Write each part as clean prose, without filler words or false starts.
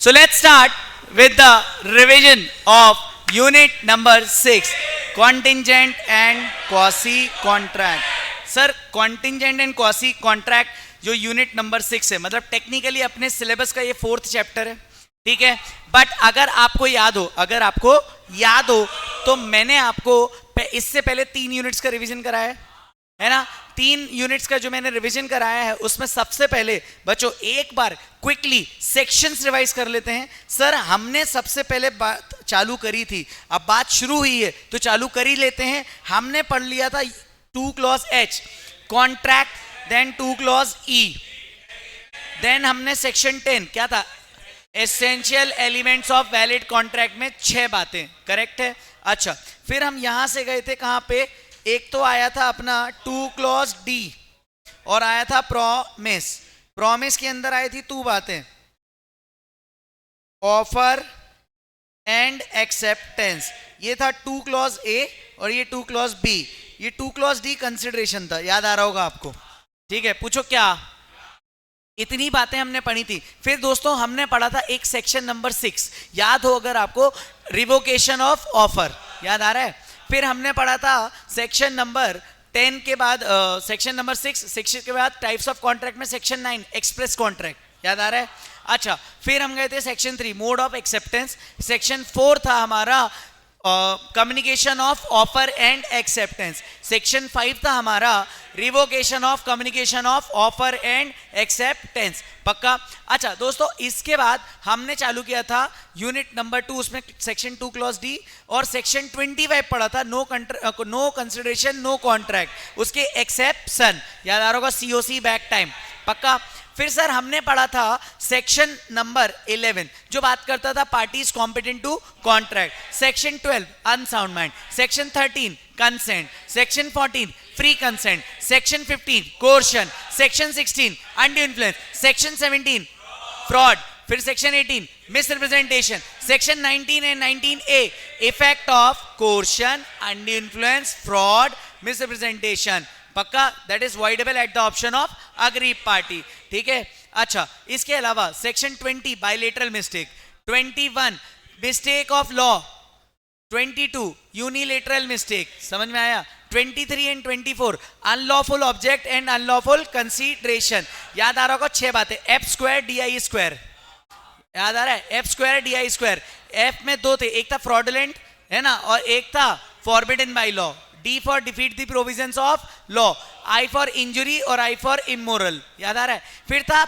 So let's start with the revision of unit number 6, contingent and quasi contract. Sir contingent and quasi contract जो unit number 6 है, मतलब technically अपने syllabus का ये 4th chapter है, ठीक है. बट अगर आपको याद हो तो मैंने आपको इससे पहले 3 यूनिट्स का रिवीजन कराया है ना. 3 यूनिट्स का जो मैंने रिवीजन कराया है उसमें सबसे पहले बच्चों एक बार क्विकली सेक्शंस रिवाइज कर लेते हैं. सर हमने सबसे पहले बात चालू करी थी, अब बात शुरू हुई है तो चालू कर ही लेते हैं. हमने पढ़ लिया था 2 clause H contract, then 2 clause E, then हमने सेक्शन 10 क्या था, essential elements of valid contract में 6 बातें, करेक्ट है. अच्छा, फिर हम यहां से गए थे कहां पे, एक तो आया था अपना 2 क्लॉज D और आया था प्रॉमिस. प्रॉमिस के अंदर आई थी 2 बातें, ऑफर एंड एक्सेप्टेंस. ये था 2 क्लॉज A और ये 2 क्लॉज B. ये 2 क्लॉज D कंसिडरेशन था, याद आ रहा होगा आपको, ठीक है. पूछो क्या, इतनी बातें हमने पढ़ी थी. फिर दोस्तों हमने पढ़ा था एक सेक्शन नंबर 6, याद हो अगर आपको, रिवोकेशन ऑफ ऑफर, याद आ रहा है. फिर हमने पढ़ा था सेक्शन नंबर 10 के बाद सेक्शन नंबर 6 के बाद टाइप्स ऑफ कॉन्ट्रैक्ट में सेक्शन 9 एक्सप्रेस कॉन्ट्रैक्ट, याद आ रहा है. अच्छा, फिर हम गए थे section 3 mode of acceptance. Section 4 था हमारा communication of offer and acceptance. Section 5 था हमारा revocation of communication of offer and acceptance. पक्का. अच्छा दोस्तों, इसके बाद हमने चालू किया था यूनिट नंबर 2, उसमें सेक्शन 2 क्लॉज D और सेक्शन 25 पढ़ा था नो कंसिडरेशन नो कॉन्ट्रैक्ट, उसके एक्सेप्शन, याद आ रहा होगा, COC बैक टाइम. पक्का. फिर सर हमने पढ़ा था सेक्शन नंबर 11 जो बात करता था parties competent to contract. Section 12 unsound mind. Section 13 consent. Section 14 free consent. Section 15 coercion. Section 16 undue influence. Section 17 fraud. फिर section 18 misrepresentation. Section 19 and 19A effect of coercion, undue influence, fraud, misrepresentation. पक्का. That is voidable at the option of agreed party, ठीक है. अच्छा, इसके अलावा section 20 bilateral mistake, 21 mistake of law, 22 unilateral mistake, समझ में आया. 23 and 24 unlawful object and unlawful consideration. याद आ रहा होगा 6 बातें, F स्क्वायर DI स्क्वायर, याद आ रहा है, F square DI square. F में 2 थे, एक था फ्रॉडुलेंट है ना और एक था forbidden by law. D for defeat the provisions of law, I for injury और I for immoral, याद आ रहा है. फिर था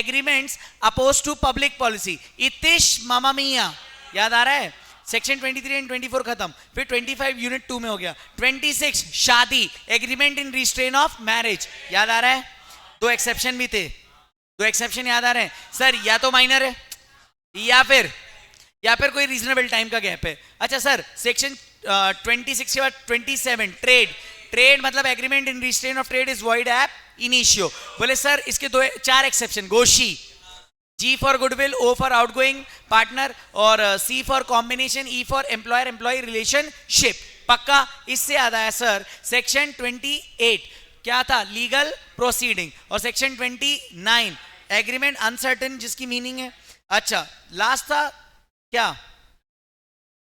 agreements opposed to public policy, इतिश मामा मिया, याद आ रहा है. सेक्शन 23 एंड 24 खत्म. फिर 25 यूनिट 2 में हो गया. 26 शादी, agreement in restraint of marriage, याद आ रहा है. 2 एक्सेप्शन भी थे, 2 एक्सेप्शन याद आ रहे हैं. सर या तो माइनर है या फिर कोई रीजनेबल टाइम का गैप है. अच्छा सर, सेक्शन 26 के बाद 27 ट्रेड मतलब agreement in restraint of trade is void ab initio. बोले सर इसके 4 एक्सेप्शन, गोशी, G for goodwill, O for outgoing partner और C for combination, E for employer employee relationship. पक्का. इससे याद आया सर सेक्शन 28 क्या था, लीगल प्रोसीडिंग, और सेक्शन 29 एग्रीमेंट अनसर्टेन जिसकी मीनिंग है. अच्छा, लास्ट था क्या,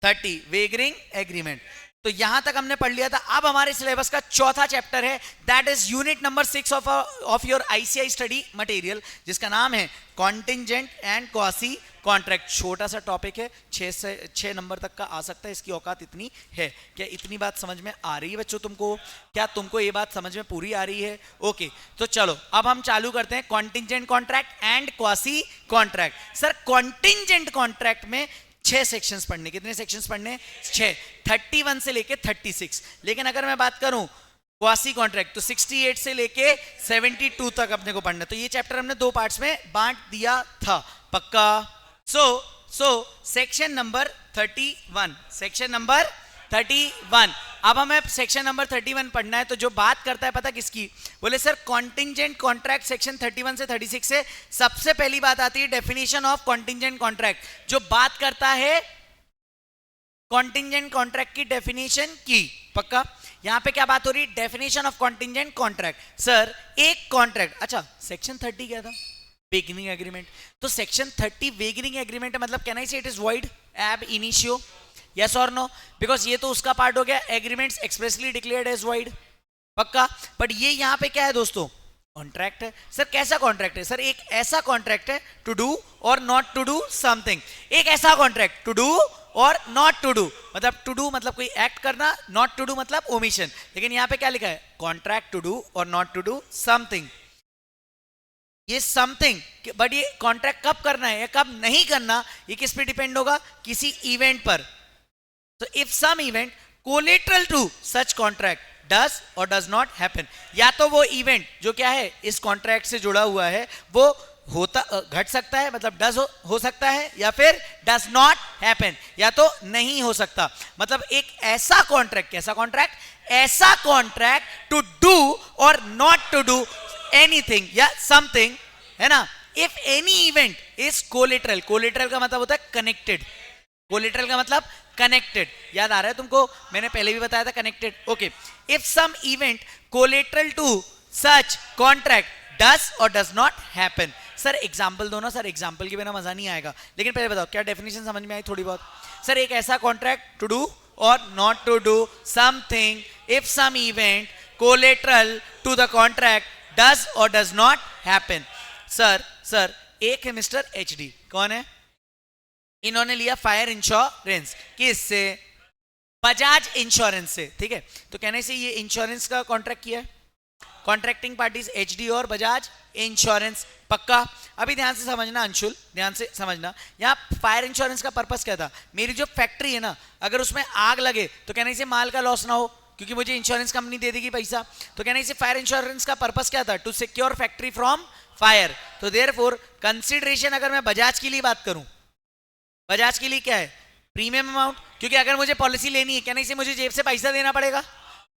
30 वेगरिंग एग्रीमेंट. तो यहां तक हमने पढ़ लिया था. अब हमारे सिलेबस का 4था चैप्टर है, that is unit number 6 of your ICI study material, जिसका नाम है कॉन्टिंजेंट एंड क्वासी कॉन्ट्रैक्ट. छोटा सा टॉपिक है, 6 नंबर तक का आ सकता है, इसकी औकात इतनी है. क्या इतनी बात समझ में आ रही है बच्चों तुमको? क्या तुमको ये बात समझ में पूरी आ रही है? ओके, तो चलो अब हम चालू करते हैं contingent contract and quasi contract. Sir contingent contract में 6 सेक्शंस पढ़ने. कितने सेक्शंस पढ़ने? 6, 31 से लेके 36. लेकिन अगर मैं बात करूं क्वासी कॉन्ट्रैक्ट तो 68 से लेके 72 तक अपने को पढ़ना. तो ये चैप्टर हमने 2 पार्ट्स में बांट दिया था. पक्का. So section number 31, section number 31. अब हमें सेक्शन नंबर 31 पढ़ना है. तो जो बात करता है पता किसकी, बोले सर कॉन्टिंजेंट कॉन्ट्रैक्ट. सेक्शन 31 से 36 से सबसे पहली बात आती है डेफिनेशन ऑफ कॉन्टिंजेंट कॉन्ट्रैक्ट, जो बात करता है कॉन्टिंजेंट कॉन्ट्रैक्ट की डेफिनेशन की. पक्का. यहां पे क्या बात हो रही है, definition of contingent contract. Sir एक कॉन्ट्रैक्ट, अच्छा सेक्शन 30 क्या था, वेगनिंग एग्रीमेंट। तो सेक्शन 30 वेगनिंग एग्रीमेंट है, मतलब can I say it is void ab initio, yes और नो? बिकॉज ये तो उसका पार्ट हो गया, agreements expressly declared as void, पक्का। बट ये यहाँ पे क्या है दोस्तों? कॉन्ट्रैक्ट है। सर कैसा कॉन्ट्रैक्ट है? सर एक ऐसा कॉन्ट्रैक्ट है टू डू और नॉट टू डू समथिंग। एक ऐसा कॉन्ट्रैक्ट टू डू और नॉट टू डू, मतलब टू डू मतलब कोई एक्ट करना, नॉट टू डू मतलब ओमिशन। लेकिन यहाँ पे क्या लिखा है? कॉन्ट्रैक्ट टू डू और नॉट टू डू समथिंग। ये समथिंग, बट ये कॉन्ट्रैक्ट कब करना है या कब नहीं करना, ये किस पे डिपेंड होगा? किसी इवेंट पर। तो if some event collateral to such contract does और डज नॉट हैपन, या तो वो इवेंट जो क्या है इस कॉन्ट्रैक्ट से जुड़ा हुआ है वो होता घट सकता है, मतलब डज हो सकता है, या फिर डज नॉट हैपन, या तो नहीं हो सकता। मतलब एक ऐसा कॉन्ट्रैक्ट, कैसा कॉन्ट्रैक्ट? ऐसा कॉन्ट्रैक्ट टू डू और नॉट टू डू एनीथिंग या समथिंग, है ना। If any event is collateral, collateral का मतलब होता है कनेक्टेड, कोलेटरल का मतलब कनेक्टेड, याद आ रहा है तुमको? मैंने पहले भी बताया था connected, okay. If some event collateral to such contract does और does not happen. Sir example दो ना सर, एग्जांपल के बिना मजा नहीं आएगा। लेकिन पहले बताओ क्या डेफिनेशन समझ में आई थोड़ी बहुत? सर एक ऐसा कॉन्ट्रैक्ट टू डू और not to do something if some event collateral to the contract does और डज नॉट हैपन। सर एक है मिस्टर एचडी, कौन है? इन्होंने लिया फायर इंश्योरेंस, किससे? बजाज इंश्योरेंस से, ठीक है। तो कहने से ये इंश्योरेंस का कॉन्ट्रैक्ट किया है, कॉन्ट्रैक्टिंग पार्टीज एचडी और बजाज इंश्योरेंस, पक्का। अभी ध्यान से समझना अंशुल, ध्यान से समझना, यहाँ फायर इंश्योरेंस का पर्पस क्या था? मेरी जो फैक्ट्री है ना, अगर उसमें आग लगे तो कहने से माल का लॉस ना हो, क्योंकि मुझे इंश्योरेंस कंपनी दे देगी पैसा। तो कहने से फायर इंश्योरेंस का पर्पस क्या था? To secure factory from fire. तो देयरफॉर कंसीडरेशन अगर मैं बजाज के लिए बात करूं, बजाज के लिए क्या है? प्रीमियम अमाउंट, क्योंकि अगर मुझे पॉलिसी लेनी है कहने से मुझे जेब से पैसा देना पड़ेगा।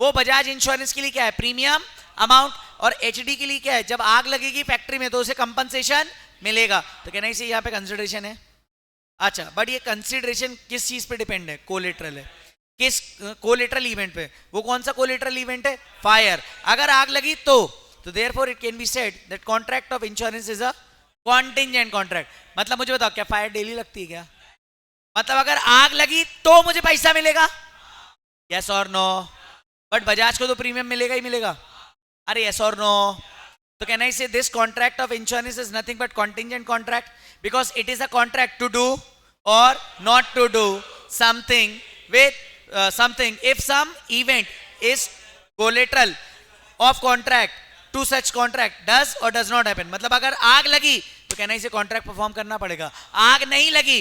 वो बजाज इंश्योरेंस के लिए क्या है? Premium amount. और एचडी के लिए क्या है? जब आग लगेगी फैक्ट्री में तो उसे कंपनसेशन मिलेगा। तो कहने से यहाँ पे कंसिडरेशन है। अच्छा, बट ये कंसिडरेशन किस चीज पे डिपेंड है? कोलेटरल है। किस कोलेटरल इवेंट पे? वो कौन सा कोलेटरल इवेंट है? फायर। अगर आग लगी तो therefore it can be said that contract of insurance is a contingent contract. मतलब मुझे बताओ क्या फायर डेली लगती है क्या? मतलब अगर आग लगी तो मुझे पैसा मिलेगा, यस और नो? बट बजाज को तो प्रीमियम मिलेगा ही मिलेगा, अरे यस और नो? तो can I say this contract of insurance is nothing but contingent contract, because it is a contract to do और not to do something with something if some event is collateral of contract to such contract does or does not happen। मतलब अगर आग लगी तो कहना इसे contract perform करना पड़ेगा, आग नहीं लगी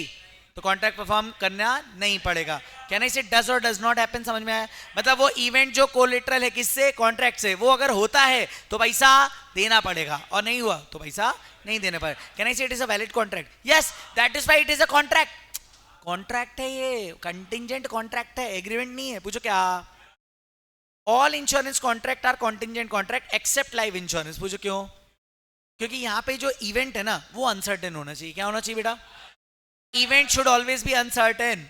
तो कॉन्ट्रैक्ट परफॉर्म करना नहीं पड़ेगा। कहना इसे डज और डज नॉट हैपन, समझ में आया? मतलब वो इवेंट जो कोलेटरल है किससे? कॉन्ट्रैक्ट से, वो अगर होता है तो पैसा देना पड़ेगा और नहीं हुआ तो पैसा नहीं देना पड़ेगा। कहना इसे it is a valid contract, yes that is why it is a contract. Contract है ये, कंटिंजेंट कॉन्ट्रैक्ट है, एग्रीमेंट नहीं है। पूछो क्या? All insurance contract are contingent contract except life insurance. पूछो क्यों? क्योंकि यहाँ पे जो इवेंट है ना वो अनसर्टेन होना चाहिए। क्या होना चाहिए बेटा? Event should always be uncertain.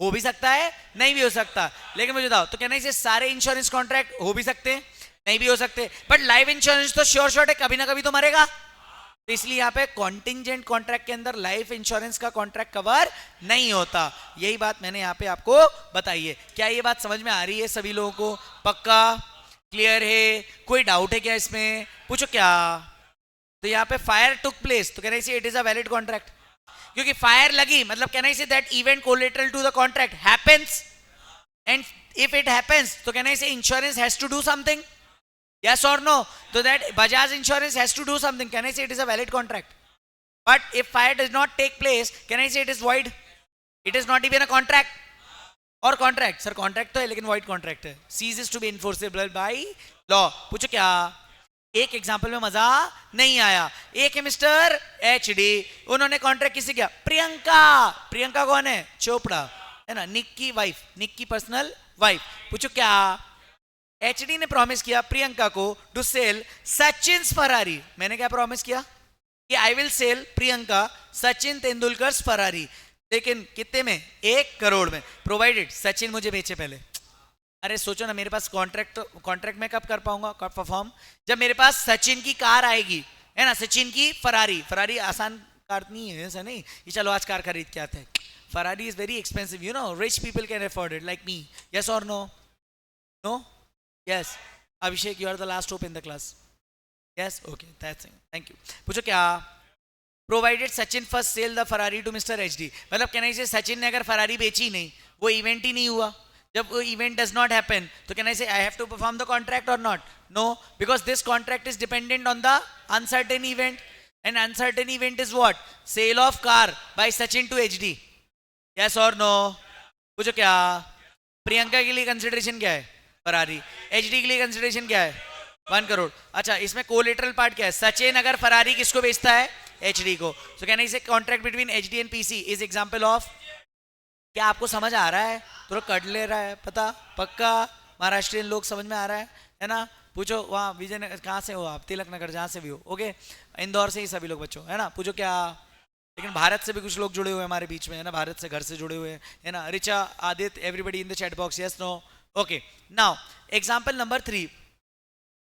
हो भी सकता है, नहीं भी हो सकता। लेकिन मुझे बताओ, तो कहना है सारे इंश्योरेंस कॉन्ट्रैक्ट हो भी सकते हैं, नहीं भी हो सकते, बट लाइफ इंश्योरेंस तो श्योर शॉर्ट है, कभी ना कभी तो मरेगा। तो इसलिए यहाँ पे कॉन्टिंजेंट कॉन्ट्रैक्ट के अंदर लाइफ इंश्योरेंस का कॉन्ट्रैक्ट कवर नहीं होता। यही बात मैंने यहाँ पे आपको बताई है। क्या ये बात समझ में आ रही है सभी लोगों को? पक्का क्लियर है? कोई डाउट है क्या इसमें? पूछो क्या? तो यहाँ पे फायर टुक प्लेस, तो कहना है it is a valid contract, क्योंकि फायर लगी मतलब कहना है that event collateral to the contract happens, and if it happens तो कहना है insurance has to do something, yes or no? So that Bajaj insurance has to do something. Can I say it is a valid contract? But if fire does not take place, can I say it is void? It is not even a contract. और contract, sir contract तो है लेकिन void contract है, ceases to be enforceable by law। पूछो क्या? एक example में मजा नहीं आया। एक है मिस्टर एचडी, उन्होंने कॉन्ट्रैक्ट किससे किया? प्रियंका। प्रियंका कौन है? चोपड़ा, है ना, निक की वाइफ, निक की पर्सनल वाइफ। पूछो क्या? एचडी ने प्रॉमिस किया प्रियंका को टू सेल सचिन फरारी। मैंने क्या प्रॉमिस किया? कि I will sell Priyanka Sachin Tendulkar Ferrari. लेकिन कितने में? 1 करोड़ में, प्रोवाइडेड सचिन मुझे बेचे पहले। अरे सोचो ना, मेरे पास कॉन्ट्रैक्ट में कब कर पाऊंगा, कब परफॉर्म? जब मेरे पास सचिन की कार आएगी है ना। सचिन की फरारी, फरारी आसान कार नहीं है, ऐसा नहीं ये चलो आज कार खरीद के आते हैं। Ferrari is very expensive, you know, rich people can afford it like me. Yes और no? No? Yes. Abhishek, you are the last hope in the class. Yes, okay, that's it, thank you. पूछो क्या? Provided Sachin first sell the Ferrari to mister HD, मतलब कहना इसे सचिन ने अगर Ferrari बेची नहीं, वो इवेंट ही नहीं हुआ, जब वो इवेंट डज नॉट हैपन, तो can I say I have to perform the contract or not? No, because this contract is dependent on the uncertain event, and uncertain event is what? Sale of car by Sachin to HD. Yes और no? पूछो क्या? प्रियंका के लिए consideration क्या है? Ferrari. HD के लिए consideration क्या है? 1 करोड़। अच्छा, इसमें कोलेटरल पार्ट क्या है? सचिन अगर फरारी किसको बेचता है? एचडी को। सो कहना इसे contract between HD and PC is example of. क्या आपको समझ आ रहा है? थोड़ा कट ले रहा है पता? पक्का महाराष्ट्रियन लोग समझ में आ रहा है ना? पूछो वहाँ विजय नगर, कहाँ से हो आप? तिलक नगर, जहाँ से भी हो, ओके, इंदौर से ही सभी लोग बच्चों, है ना? पूछो क्या? लेकिन भारत से भी कुछ लोग जुड़े हुए हैं हमारे बीच में, है ना? भारत से घर से जुड़े हुए हैं, है ना? Richa, Aditya, everybody in the chat box, yes no? Okay, now example number 3।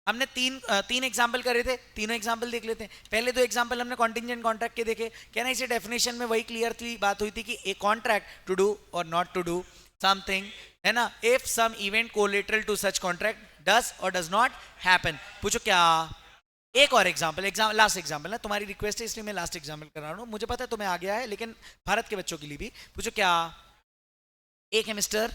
हमने तीन एग्जाम्पल करे थे, तीनों एग्जाम्पल देख लेते हैं। पहले 2 एग्जाम्पल हमने कॉन्टिंजेंट कॉन्ट्रैक्ट के देखे। कहना इसे डेफिनेशन में वही क्लियर थी, बात हुई थी कि ए कॉन्ट्रैक्ट टू डू और नॉट टू डू समथिंग, है ना, if some event collateral to such contract does और डज नॉट हैपन। पूछो क्या? एक और एग्जाम्पल, लास्ट एग्जाम्पल है, तुम्हारी रिक्वेस्ट है इसलिए मैं लास्ट एग्जाम्पल कर रहा हूँ, मुझे पता है तुम्हें आ गया है, लेकिन भारत के बच्चों के लिए भी। पूछो क्या? एक है मिस्टर,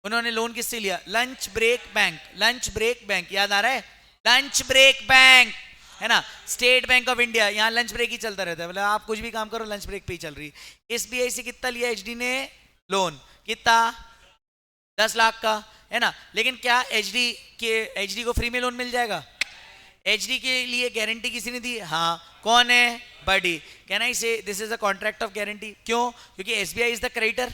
उन्होंने लोन किससे लिया? Lunch break bank. Lunch break bank याद आ रहा है? लंच ब्रेक बैंक, है ना? स्टेट बैंक ऑफ इंडिया, यहाँ लंच ब्रेक ही चलता रहता है, मतलब आप कुछ भी काम करो लंच ब्रेक पे ही चल रही। एसबीआई से कितना लिया एचडी ने लोन? कितना? 10 लाख का, है ना? लेकिन क्या एचडी को फ्री में लोन मिल जाएगा? एचडी के लिए गारंटी किसी ने दी? हाँ, कौन है? बडी। Can I say this is a contract of guarantee? क्यों? क्योंकि एसबीआई इज द क्रेडिटर,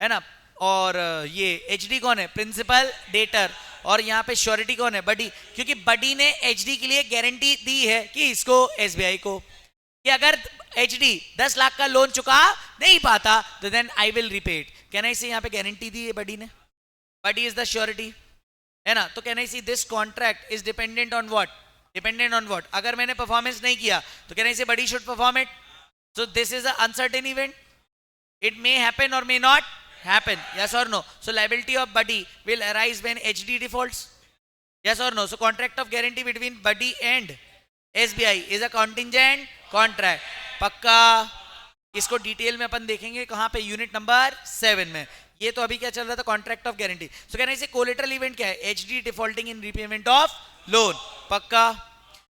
है ना, और ये एचडी कौन है? प्रिंसिपल डेटर, और यहाँ पे श्योरिटी कौन है? बडी, क्योंकि बडी ने एचडी के लिए गारंटी दी है कि इसको, एसबीआई को, कि अगर एचडी 10 लाख का लोन चुका नहीं पाता तो then I will repay it. कहना इसे यहाँ पे गारंटी दी है बडी ने, बडी इज द श्योरिटी, है ना? तो कहना इसी this contract is dependent on what? Dependent on what? अगर मैंने परफॉर्मेंस नहीं किया तो कहना इसे buddy should perform it. So this is a uncertain event, it may happen or may not happen, yes or no? So liability of buddy will arise when HD defaults, yes or no? So contract of guarantee between buddy and SBI is a contingent contract, पक्का? इसको detail में अपन देखेंगे कहाँ पे? Unit number 7 में। ये तो अभी क्या चल रहा था? Contract of guarantee. सो कहना इसे कोलेटरल इवेंट क्या है? HD defaulting in repayment of loan, पक्का?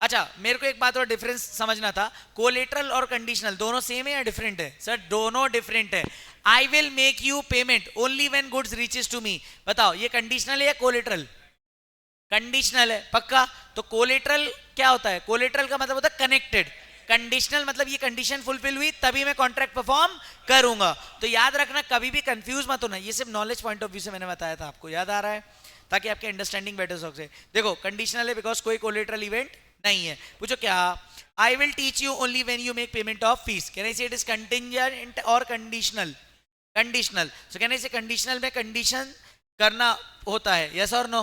अच्छा, मेरे को एक बात और डिफरेंस समझना था, कोलेटरल और कंडीशनल दोनों सेम है या डिफरेंट है? सर दोनों डिफरेंट है। I will make you payment only when goods reaches to me, बताओ ये कंडीशनल है या कोलेटरल? कंडीशनल है, पक्का? तो कोलेटरल क्या होता है? कोलेटरल का मतलब होता है कनेक्टेड, कंडीशनल मतलब ये कंडीशन फुलफिल हुई तभी मैं कॉन्ट्रैक्ट परफॉर्म करूंगा। तो याद रखना, कभी भी कंफ्यूज मत होना, ये सिर्फ नॉलेज पॉइंट ऑफ व्यू से मैंने बताया था, आपको याद आ रहा है? ताकि आपकी अंडरस्टैंडिंग बेटर हो सके। देखो कंडीशनल है बिकॉज कोई कोलेटरल इवेंट नहीं है। पूछो क्या? I will teach you only when you make payment of fees. Can I say it is contingent और कंडीशनल? कंडीशनल। सो कहने से कंडीशनल में कंडीशन करना होता है, यस और नो?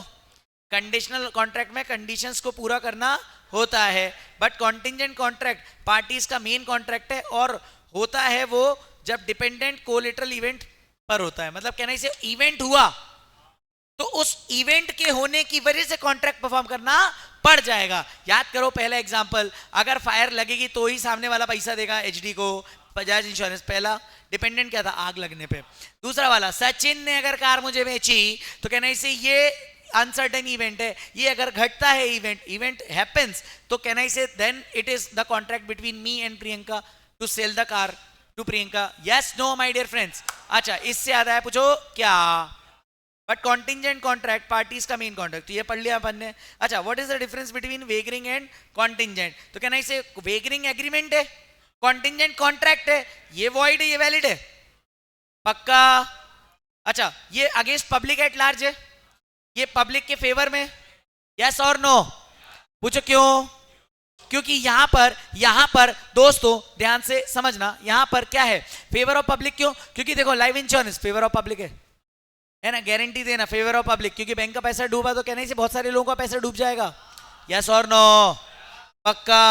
कंडीशनल कॉन्ट्रैक्ट में कंडीशंस को पूरा करना होता है, बट कॉन्टिंजेंट कॉन्ट्रैक्ट पार्टीज का मेन कॉन्ट्रैक्ट है और होता है वो जब डिपेंडेंट कोलेटरल इवेंट पर होता है। मतलब कहना इसे इवेंट हुआ तो उस इवेंट के होने की वजह से कॉन्ट्रैक्ट परफॉर्म करना पड़ जाएगा। याद करो पहला एग्जांपल, अगर फायर लगेगी तो ही सामने वाला पैसा देगा एचडी को, बजाज इंश्योरेंस। पहला डिपेंडेंट क्या था? आग लगने पे। दूसरा वाला, सचिन ने अगर कार मुझे बेची तो कहना इसे ये अनसर्टेन इवेंट है, ये अगर घटता है इवेंट हैपेंस तो कहना इसे then it is the contract between me and Priyanka to sell the car to Priyanka. Yes no my dear friends? अच्छा, इससे याद आया, पूछो क्या? बट कॉन्टिंजेंट कॉन्ट्रैक्ट पार्टीज का मेन कॉन्ट्रैक्ट, तो ये पढ़ लिया अपन ने। अच्छा, what is the difference between wagering and contingent? तो कहना इसे वेगरिंग एग्रीमेंट है, कॉन्टिंजेंट कॉन्ट्रैक्ट है, ये वॉइड है, ये वैलिड है, पक्का? अच्छा, ये अगेंस्ट पब्लिक एट लार्ज है, ये पब्लिक के फेवर में, यस और नो? पूछो क्यों? क्योंकि यहां पर दोस्तों ध्यान से समझना, यहां पर क्या है? Favour of public. क्यों? क्योंकि देखो life insurance favour of public है ना, गारंटी देना फेवर ऑफ पब्लिक, क्योंकि बैंक का पैसा डूबा तो कहने से बहुत सारे लोगों का पैसा डूब जाएगा, यस और नो? पक्का।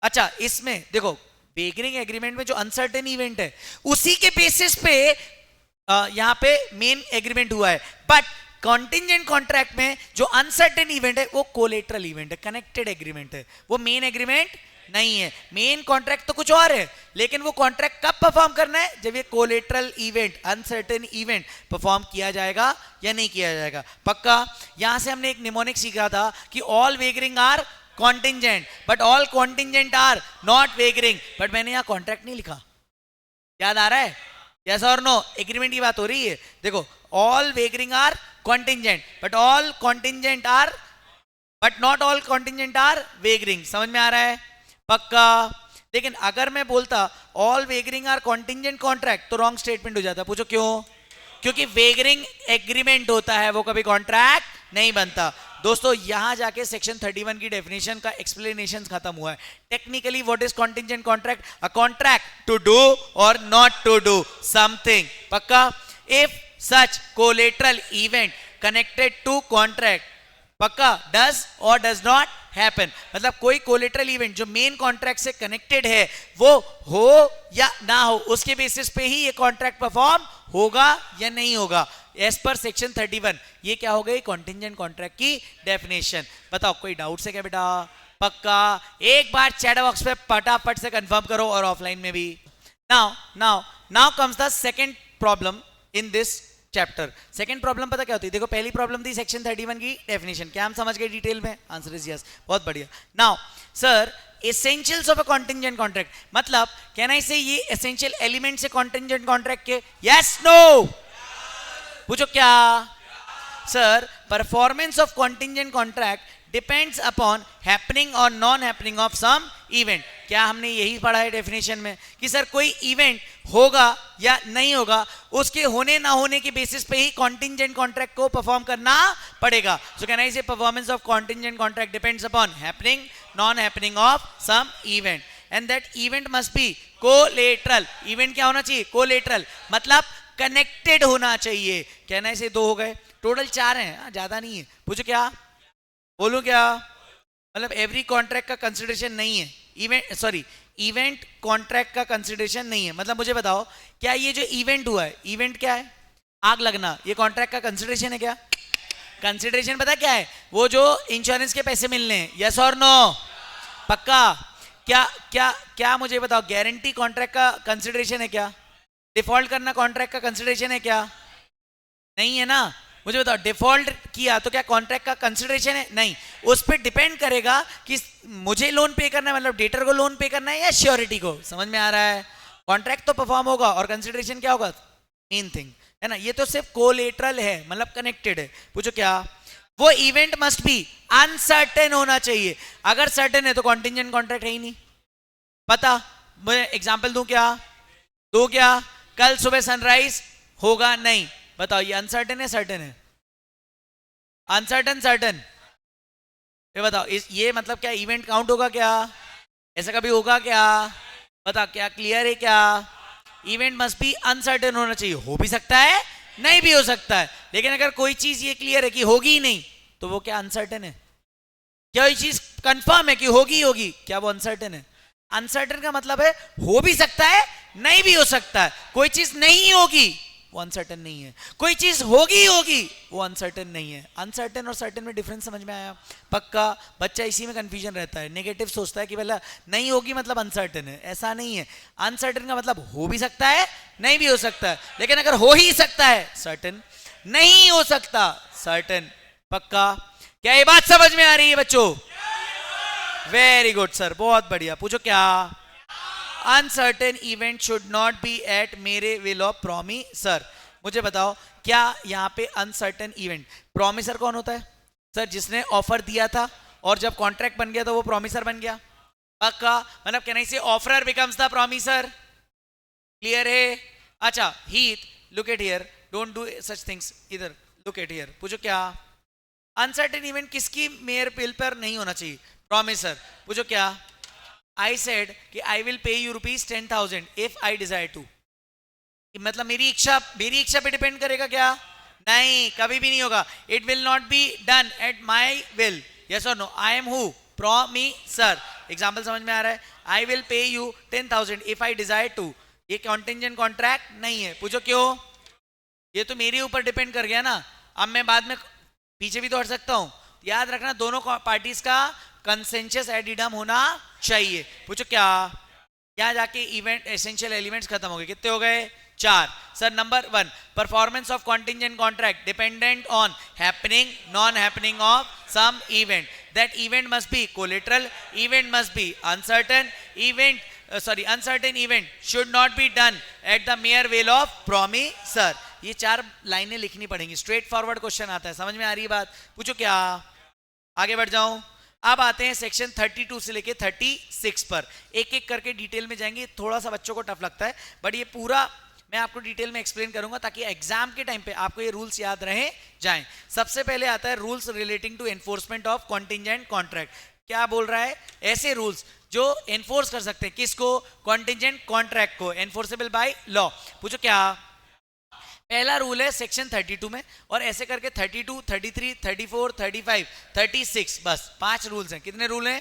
अच्छा, इसमें देखो वेगरिंग एग्रीमेंट में जो अनसर्टेन इवेंट है उसी के बेसिस पे यहां पे मेन एग्रीमेंट हुआ है, बट कॉन्टिंजेंट कॉन्ट्रैक्ट में जो अनसर्टेन इवेंट है वो कोलेटरल इवेंट है, कनेक्टेड एग्रीमेंट है, वो मेन एग्रीमेंट नहीं है। मेन कॉन्ट्रैक्ट तो कुछ और है, लेकिन वो कॉन्ट्रैक्ट कब परफॉर्म करना है, जब ये collateral event uncertain event perform किया जाएगा या नहीं किया जाएगा। पक्का। यहां से हमने एक निमोनिक सीखा था कि all wagering are contingent but all contingent are not wagering, but मैंने यहां कॉन्ट्रैक्ट नहीं लिखा, याद आ रहा है? यस और नो? एग्रीमेंट की बात हो रही है। देखो, all wagering are contingent but all contingent are but not all contingent are wagering. समझ में आ रहा है? पक्का। लेकिन अगर मैं बोलता all wagering are contingent contract तो रॉन्ग स्टेटमेंट हो जाता। पूछो क्यों? क्योंकि वेगरिंग एग्रीमेंट होता है, वो कभी कॉन्ट्रैक्ट नहीं बनता। दोस्तों यहां जाके सेक्शन 31 की डेफिनेशन का एक्सप्लेनेशन खत्म हुआ है। Technically what is contingent contract? A contract to do और नॉट टू डू समथिंग। पक्का। If such collateral event connected to contract, पक्का, डज और डज नॉट हैपन, मतलब कोई कोलेटरल इवेंट जो मेन कॉन्ट्रैक्ट से कनेक्टेड है वो हो या ना हो, उसके बेसिस पे ही ये कॉन्ट्रैक्ट परफॉर्म होगा या नहीं होगा, एज पर सेक्शन 31। ये क्या हो गई? कॉन्टिंजेंट कॉन्ट्रैक्ट की डेफिनेशन। बताओ कोई डाउट है क्या बेटा? पक्का। एक बार चैट बॉक्स पे फटाफट से कंफर्म करो और ऑफलाइन में भी। Now comes the second problem in this chapter. Second problem पता क्या होती है? देखो, पहली प्रॉब्लम थी सेक्शन 31 की डेफिनेशन, क्या हम समझ गए डिटेल में? Answer is yes. बहुत बढ़िया। Now sir, essentials of a contingent contract, मतलब कैन आई से ये एसेंशियल एलिमेंट्स है कॉन्टिंजेंट कॉन्ट्रैक्ट के? Yes no? पूछो क्या? Sir, performance of contingent contract depends upon happening और non happening of some event. क्या हमने यही पढ़ा है डेफिनेशन में कि सर कोई इवेंट होगा या नहीं होगा, उसके होने ना होने के बेसिस पे ही कॉन्टिंजेंट कॉन्ट्रैक्ट को परफॉर्म करना पड़ेगा। So can I say performance of contingent contract depends upon happening, non happening of some event, and that event must be collateral. Event क्या होना चाहिए? कोलेटरल, मतलब कनेक्टेड होना चाहिए। कहना ऐसे दो हो गए, टोटल 4 हैं, ज्यादा नहीं है। पूछो क्या? बोलूं क्या? मतलब एवरी कॉन्ट्रैक्ट का कंसिडरेशन नहीं है, इवेंट कॉन्ट्रैक्ट का कंसिडरेशन नहीं है। मतलब मुझे बताओ, क्या ये जो इवेंट हुआ है, इवेंट क्या है? आग लगना, ये कॉन्ट्रैक्ट का कंसिडरेशन है क्या? कंसिडरेशन पता क्या है? वो जो इंश्योरेंस के पैसे मिलने हैं। यस और नो? पक्का। क्या क्या क्या मुझे बताओ, गारंटी कॉन्ट्रैक्ट का कंसिडरेशन है क्या? डिफॉल्ट करना कॉन्ट्रैक्ट का कंसिडरेशन है क्या? नहीं है ना? मुझे बताओ, डिफॉल्ट किया तो क्या कॉन्ट्रैक्ट का कंसिडरेशन है? नहीं। उस पर डिपेंड करेगा कि मुझे लोन पे करना है, मतलब डेटर को लोन पे करना है या श्योरिटी को। समझ में आ रहा है? कॉन्ट्रैक्ट तो परफॉर्म होगा और कंसिडरेशन क्या होगा? मेन थिंग है ना। ये तो सिर्फ कोलेटरल है, मतलब कनेक्टेड है। पूछो क्या? वो इवेंट मस्ट बी अनसर्टेन होना चाहिए। अगर सर्टेन है तो कॉन्टिंजेंट कॉन्ट्रैक्ट है ही नहीं। पता, मैं एग्जाम्पल दूं क्या? दो क्या? कल सुबह सनराइज होगा नहीं। बताओ, ये अनसर्टेन है सर्टेन है? Uncertain certain. ये बताओ, ये मतलब क्या इवेंट काउंट होगा क्या? ऐसा कभी होगा क्या? बता, क्या क्लियर है क्या? इवेंट मस्ट बी अनसर्टेन होना चाहिए। हो भी सकता है, नहीं भी हो सकता है, लेकिन अगर कोई चीज ये क्लियर है कि होगी ही नहीं तो वो क्या अनसर्टेन है? क्या ये चीज कंफर्म है कि होगी होगी, क्या वो अनसर्टेन है? अनसर्टेन का मतलब है हो भी सकता है, नहीं भी हो सकता है। कोई चीज नहीं होगी वो अनसर्टेन नहीं है, कोई चीज होगी होगी वो अनसर्टेन नहीं है। अनसर्टेन और सर्टेन में डिफरेंस समझ में आया? पक्का। बच्चा इसी में कंफ्यूजन रहता है, नेगेटिव सोचता है कि भला नहीं होगी मतलब अनसर्टेन है। ऐसा नहीं है। अनसर्टेन का मतलब हो भी सकता है, नहीं भी हो सकता है, लेकिन अगर हो ही सकता है सर्टेन, नहीं हो सकता सर्टेन। पक्का। क्या ये बात समझ में आ रही है बच्चों? वेरी गुड सर, बहुत बढ़िया। पूछो क्या? Uncertain event should not be at mere will of promisor. मुझे बताओ, क्या यहाँ पे अनसर्टेन इवेंट, प्रॉमिसर कौन होता है? सर, जिसने ऑफर दिया था और जब कॉन्ट्रैक्ट बन गया तो वो प्रॉमिसर बन गया। पक्का। मतलब कहना इसे offeror becomes the promiser. Clear है? अच्छा Heath, look at here, don't do such things. इधर लुक एट हियर। पूछो क्या? अनसर्टेन इवेंट किसकी मेयर बिल पर नहीं होना चाहिए? प्रॉमिसर। पूछो क्या? I said कि I will pay you ₹10,000 if I desire to। मतलब मेरी इच्छा पे डिपेंड करेगा क्या? नहीं, कभी भी नहीं होगा। It will not be done at my will। Yes or no? I am who? Promisor. Example समझ में आ रहा है? I will pay you 10,000 if I desire to. ये कॉन्टिंजेंट कॉन्ट्रैक्ट नहीं है। पूछो क्यों? ये तो मेरे ऊपर डिपेंड कर गया ना, अब मैं बाद में पीछे भी तो हट सकता हूं। याद रखना दोनों पार्टीज का कंसेंसस एडिडम होना चाहिए। पूछो क्या? यहां जाके इवेंट एसेंशियल एलिमेंट्स खत्म हो गए। कितने हो गए? 4। Sir number 1, performance of contingent contract dependent on happening non happening of some event. That event must be collateral, event must be uncertain, uncertain event should not be done at the mere will of promisor. ये 4 लाइनें लिखनी पड़ेंगी। Straight forward question आता है। समझ में आ रही है बात? पूछो क्या? आगे बढ़ जाऊं। अब आते हैं सेक्शन 32 से लेके 36 पर। एक एक करके डिटेल में जाएंगे। थोड़ा सा बच्चों को टफ लगता है, बट ये पूरा मैं आपको डिटेल में एक्सप्लेन करूंगा ताकि एग्जाम के टाइम पे आपको ये रूल्स याद रहे जाएं। सबसे पहले आता है rules relating to enforcement of contingent contract. क्या बोल रहा है? ऐसे रूल्स जो एनफोर्स कर सकते हैं किसको? कॉन्टिंजेंट कॉन्ट्रैक्ट को, एनफोर्सेबल बाय लॉ। पूछो क्या? पहला रूल है सेक्शन 32 में, और ऐसे करके 32, 33, 34, 35, 36, बस 5 रूल्स हैं। कितने रूल हैं?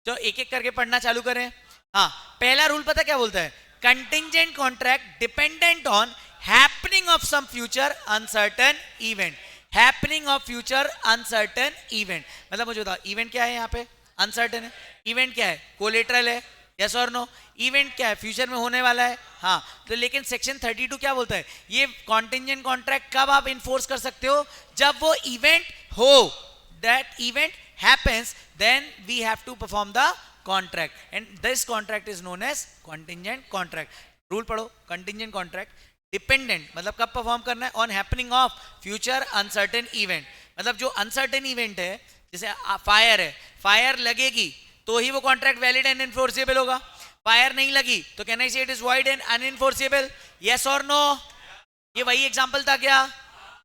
जो एक एक करके पढ़ना चालू करें। हाँ, पहला रूल पता क्या बोलता है? Contingent contract dependent on happening of some future uncertain event. Happening of future uncertain event मतलब मुझे बताओ, इवेंट क्या है? यहाँ पे अनसर्टेन है। इवेंट क्या है? कोलेटरल है। यस और नो? इवेंट क्या है? फ्यूचर में होने वाला है। हाँ, तो लेकिन सेक्शन 32 क्या बोलता है? ये कॉन्टिंजेंट कॉन्ट्रैक्ट कब आप इन्फोर्स कर सकते हो? जब वो इवेंट हो, that event happens, then we have to perform the contract and this contract is known as contingent contract. Rule पढ़ो। कंटिंजेंट कॉन्ट्रैक्ट डिपेंडेंट मतलब कब परफॉर्म करना है? On happening of future uncertain event. मतलब जो अनसर्टेन इवेंट है, जैसे fire है, फायर लगेगी तो ही वो कॉन्ट्रैक्ट वैलिड एंड इनफोर्सेबल होगा। फायर नहीं लगी तो can I say it is void and unenforceable? Yes और नो? ये वही एग्जांपल था क्या?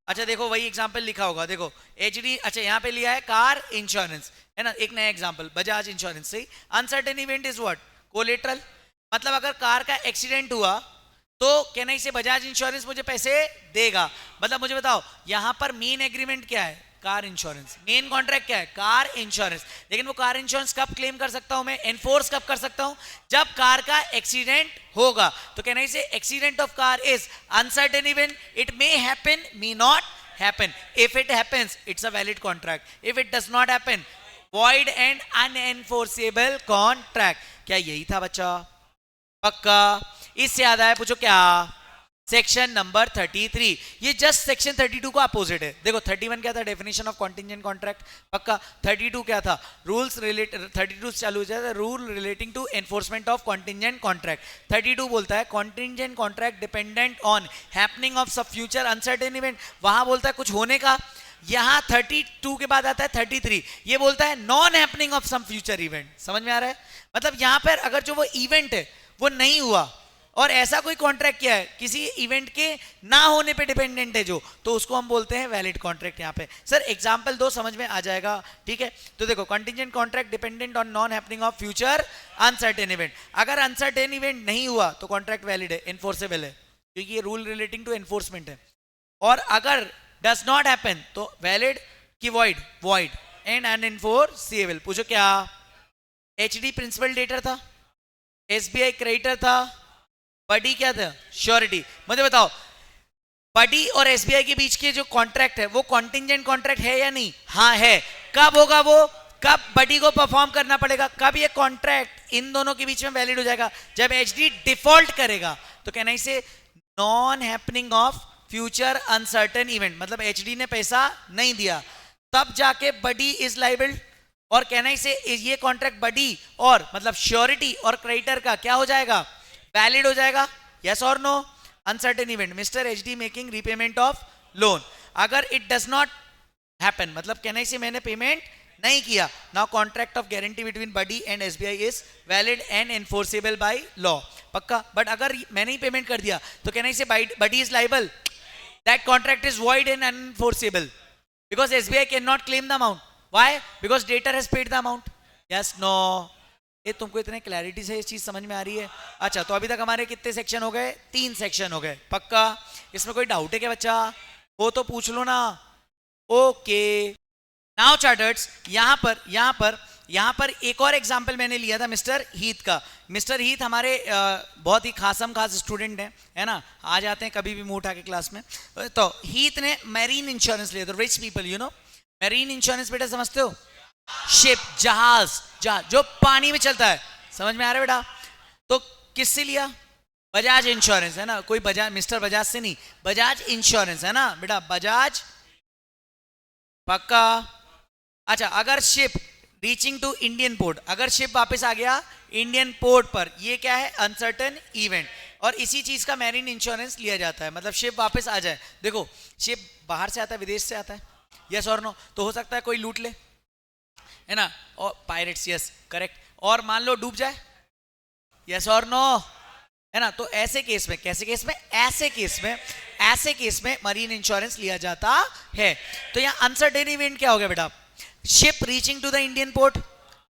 अच्छा देखो, वही एग्जांपल लिखा होगा। देखो एचडी, अच्छा यहाँ पे लिया है कार इंश्योरेंस, है ना? एक नया एग्जांपल बजाज इंश्योरेंस से। Uncertain event is what? Collateral. मतलब अगर कार का एक्सीडेंट हुआ तो कैन आई से बजाज इंश्योरेंस मुझे पैसे देगा। मतलब मुझे बताओ, यहां पर मेन एग्रीमेंट क्या है? Car insurance. मेन कॉन्ट्रैक्ट क्या है? Car insurance. लेकिन वो कार इंश्योरेंस कब क्लेम कर सकता हूं मैं? एनफोर्स कब कर सकता हूं? जब कार का एक्सीडेंट होगा। तो can I say accident of car is uncertain event. It may happen, may not happen. If it happens, it's a valid contract. If it does not happen, void and unenforceable contract. क्या यही था बच्चा? पक्का? इससे याद आया, पूछो क्या? Section number 33। ये जस्ट सेक्शन 32 का अपोजिट है। देखो 31 क्या था? Definition of contingent contract. पक्का? 32 क्या था? Rules related. 32 चालू हो जाता है rule relating to enforcement of contingent contract. 32 बोलता है contingent contract dependent on happening of some future uncertain event. वहां बोलता है कुछ होने का। यहां 32 के बाद आता है 33, ये बोलता है non happening of some future event. समझ में आ रहा है? मतलब यहां पर अगर जो वो इवेंट है वो नहीं हुआ और ऐसा कोई कॉन्ट्रैक्ट किया है किसी इवेंट के ना होने पे डिपेंडेंट है जो, तो उसको हम बोलते हैं वैलिड कॉन्ट्रैक्ट। यहाँ पे सर एग्जांपल दो, समझ में आ जाएगा। ठीक है, तो देखो contingent contract dependent on non happening of future uncertain event. अगर अनसर्टेन इवेंट नहीं हुआ तो कॉन्ट्रैक्ट वैलिड है, एनफोर्सेबल है, क्योंकि ये रूल रिलेटिंग टू एनफोर्समेंट है। और अगर डज नॉट हैपन तो वैलिड की वॉइड, वॉइड एंड अनएनफोर्सेबल। पूछो क्या? एचडी प्रिंसिपल डेटर था, एसबीआई क्रेडिटर था, बडी क्या था? श्योरिटी। मुझे बताओ, बडी और एसबीआई के बीच के जो कॉन्ट्रैक्ट है वो कॉन्टिंजेंट कॉन्ट्रैक्ट है या नहीं? हाँ है। कब होगा वो? कब बडी को परफॉर्म करना पड़ेगा? कब ये कॉन्ट्रैक्ट इन दोनों के बीच में वैलिड हो जाएगा? जब एचडी डिफॉल्ट करेगा। तो कहना इसे non happening of future uncertain event, मतलब एचडी ने पैसा नहीं दिया तब जाके बडी इज लाइबल। और कहना इसे ये कॉन्ट्रैक्ट बडी और मतलब श्योरिटी और क्रेडिटर का क्या हो जाएगा? वैलिड हो जाएगा। यस और no? Uncertain event, mister HD making repayment of loan. अगर इट डज नॉट हैपन, मतलब कहना इसे मैंने पेमेंट नहीं किया, now contract of guarantee between buddy and SBI is valid and enforceable by law. पक्का? बट अगर मैंने ही पेमेंट कर दिया तो कहना इसे buddy is liable, that contract is void and unenforceable because SBI can not claim the amount. Why? Because debtor has paid the amount. Yes, no? ये तुमको इतने क्लैरिटी से इस चीज समझ में आ रही है? अच्छा, तो अभी तक हमारे कितने सेक्शन हो गए? 3 सेक्शन हो गए। पक्का? इसमें कोई डाउट है क्या बच्चा? हो तो पूछ लो ना। ओके, नाउ चार्टर्स, यहां पर यहां पर एक और एग्जांपल मैंने लिया था मिस्टर हीथ का। मिस्टर हीथ हमारे बहुत ही खासम खास स्टूडेंट हैं, है ना, आ जाते हैं कभी भी मुंह उठा के क्लास में। तो हीथ ने मैरीन इंश्योरेंस लिया था, rich people you know. Marine insurance बेटा समझते हो, शिप, जहाज जो पानी में चलता है, समझ में आ रहा है बेटा। तो किससे लिया? बजाज इंश्योरेंस, है ना। कोई बजाज, मिस्टर बजाज से नहीं, बजाज इंश्योरेंस, है ना बेटा, बजाज, पक्का। अच्छा, अगर ship reaching to Indian port, अगर शिप वापस आ गया इंडियन पोर्ट पर, ये क्या है? Uncertain event. और इसी चीज का मैरीन इंश्योरेंस लिया जाता है, मतलब शिप वापस आ जाए। देखो, शिप बाहर से आता है, विदेश से आता है, यस और नो। तो हो सकता है कोई लूट ले, है ना, और पायरेट्स, यस करेक्ट। और मान लो डूब जाए, यस और नो, है ना। तो ऐसे केस में, कैसे केस में? ऐसे केस में मरीन इंश्योरेंस लिया जाता है। तो यहां अनसर्टेन इवेंट क्या हो गया बेटा? Ship reaching to the Indian port,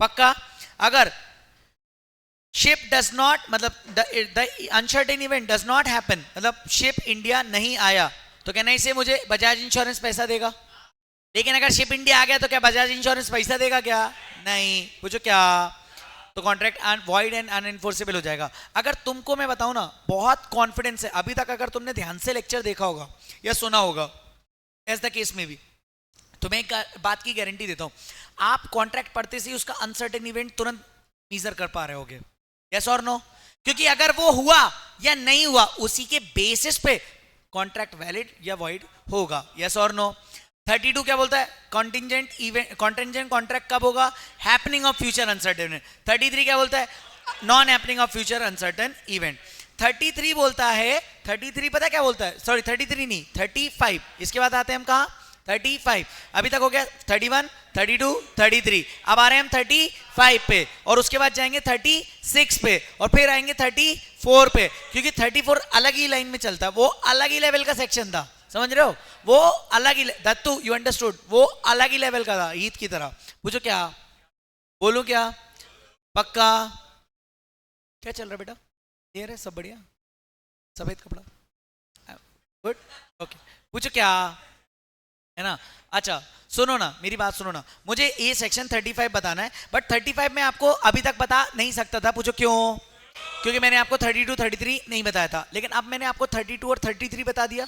पक्का। अगर शिप डज नॉट, मतलब the uncertain event does not happen, मतलब शिप इंडिया नहीं आया, तो कहना इसे मुझे बजाज इंश्योरेंस पैसा देगा। लेकिन अगर शिप इंडिया आ गया तो क्या बजाज इंश्योरेंस पैसा देगा क्या? नहीं। पूछो क्या? तो कॉन्ट्रैक्ट वॉइड एंड अनएनफोर्सेबल हो जाएगा। अगर तुमको मैं बताऊं ना, बहुत कॉन्फिडेंस है, अभी तक अगर तुमने ध्यान से लेक्चर देखा होगा या सुना होगा, एज द केस में भी, तो मैं एक बात की गारंटी देता हूं, आप कॉन्ट्रैक्ट पढ़ते से उसका अनसर्टेन इवेंट तुरंत मीजर कर पा रहे होगे, यस और नो। क्योंकि अगर वो हुआ या नहीं हुआ, उसी के बेसिस पे कॉन्ट्रैक्ट वैलिड या वॉइड होगा, यस और नो। 32 क्या बोलता है? कॉन्टिंजेंट इवेंट, कॉन्टिंजेंट कॉन्ट्रैक्ट कब होगा? Happening of future uncertain. 33 क्या बोलता है? Non happening of future uncertain event. 33 बोलता है, 33 पता क्या बोलता है? सॉरी 33 नहीं, 35। इसके बाद आते हैं हम कहां? 35। अभी तक हो गया 31, 32, 33। अब आ रहे हैं हम 35 पे, और उसके बाद जाएंगे 36 पे, और फिर आएंगे 34 पे, क्योंकि 34 अलग ही लाइन में चलता है, वो अलग ही लेवल का सेक्शन था, समझ रहे हो? वो अलग ही, दत्तू यू अंडरस्टूड, वो अलग ही लेवल का था, ईद की तरह। पूछो क्या? बोलूं क्या? पक्का? क्या चल रहा है बेटा? ये रहे सब बढ़िया, सफेद कपड़ा, गुड, ओके। पूछो क्या, है ना। अच्छा सुनो ना, मेरी बात सुनो ना, मुझे ये सेक्शन 35 बताना है, बट 35 में आपको अभी तक बता नहीं सकता था। पूछो क्यों? क्योंकि मैंने आपको 32, 33 नहीं बताया था, लेकिन अब मैंने आपको 32 और 33 बता दिया।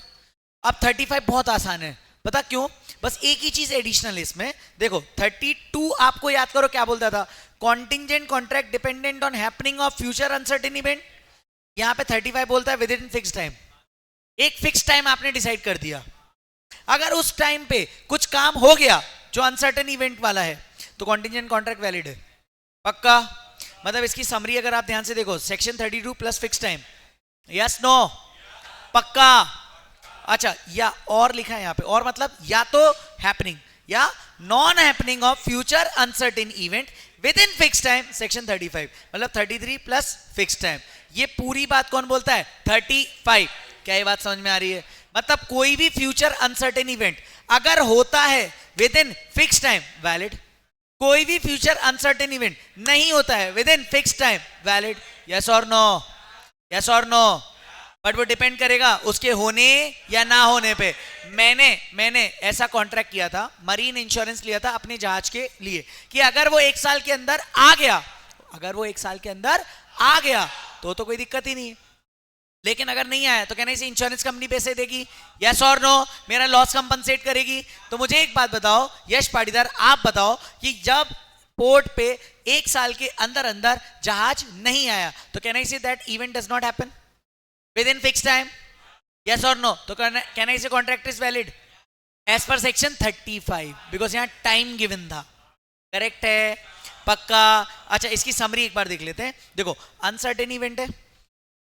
अब 35 बहुत आसान है, पता क्यों? बस एक ही चीज एडिशनल है इसमें। देखो 32 आपको याद करो क्या बोलता था? Contingent contract dependent on happening of future uncertain event. यहां पे 35 बोलता है विद इन फिक्स टाइम। एक फिक्स टाइम आपने डिसाइड कर दिया, अगर उस टाइम पे कुछ काम हो गया जो अनसर्टेन इवेंट वाला है, तो कॉन्टिंजेंट कॉन्ट्रैक्ट वैलिड है, पक्का। मतलब इसकी समरी अगर आप ध्यान से देखो, section 32 plus fix time, yes no, पक्का। अच्छा, या और लिखा है यहां पे, और मतलब या तो हैपनिंग या non happening of future uncertain event within fix time, section 35, मतलब 33 प्लस फिक्स टाइम। ये पूरी बात कौन बोलता है? 35। क्या ये बात समझ में आ रही है? मतलब कोई भी फ्यूचर अनसर्टेन इवेंट अगर होता है with in fix time, valid. कोई भी फ्यूचर अनसर्टेन इवेंट नहीं होता है with in fix time, valid. Yes और नो? यस और नो? बट वो डिपेंड करेगा उसके होने या ना होने पे। मैंने ऐसा कॉन्ट्रैक्ट किया था, मरीन इंश्योरेंस लिया था अपने जहाज के लिए, कि अगर वो 1 साल के अंदर आ गया, अगर वो 1 साल के अंदर आ गया तो कोई दिक्कत ही नहीं है। लेकिन अगर नहीं आया तो कहना इसे इंश्योरेंस कंपनी पैसे देगी, यस और नो? मेरा लॉस कंपनसेट करेगी। तो मुझे एक बात बताओ यश पाटीदार, आप बताओ कि जब पोर्ट पे 1 साल के अंदर अंदर जहाज नहीं आया, तो कहना इसे that event does not happen within fix time, yes और नो? तो कहना इसे contract is valid as per section 35, because यहां टाइम गिवन था। करेक्ट है, पक्का। अच्छा, इसकी समरी एक बार देख लेते हैं। देखो अनसर्टेन इवेंट है,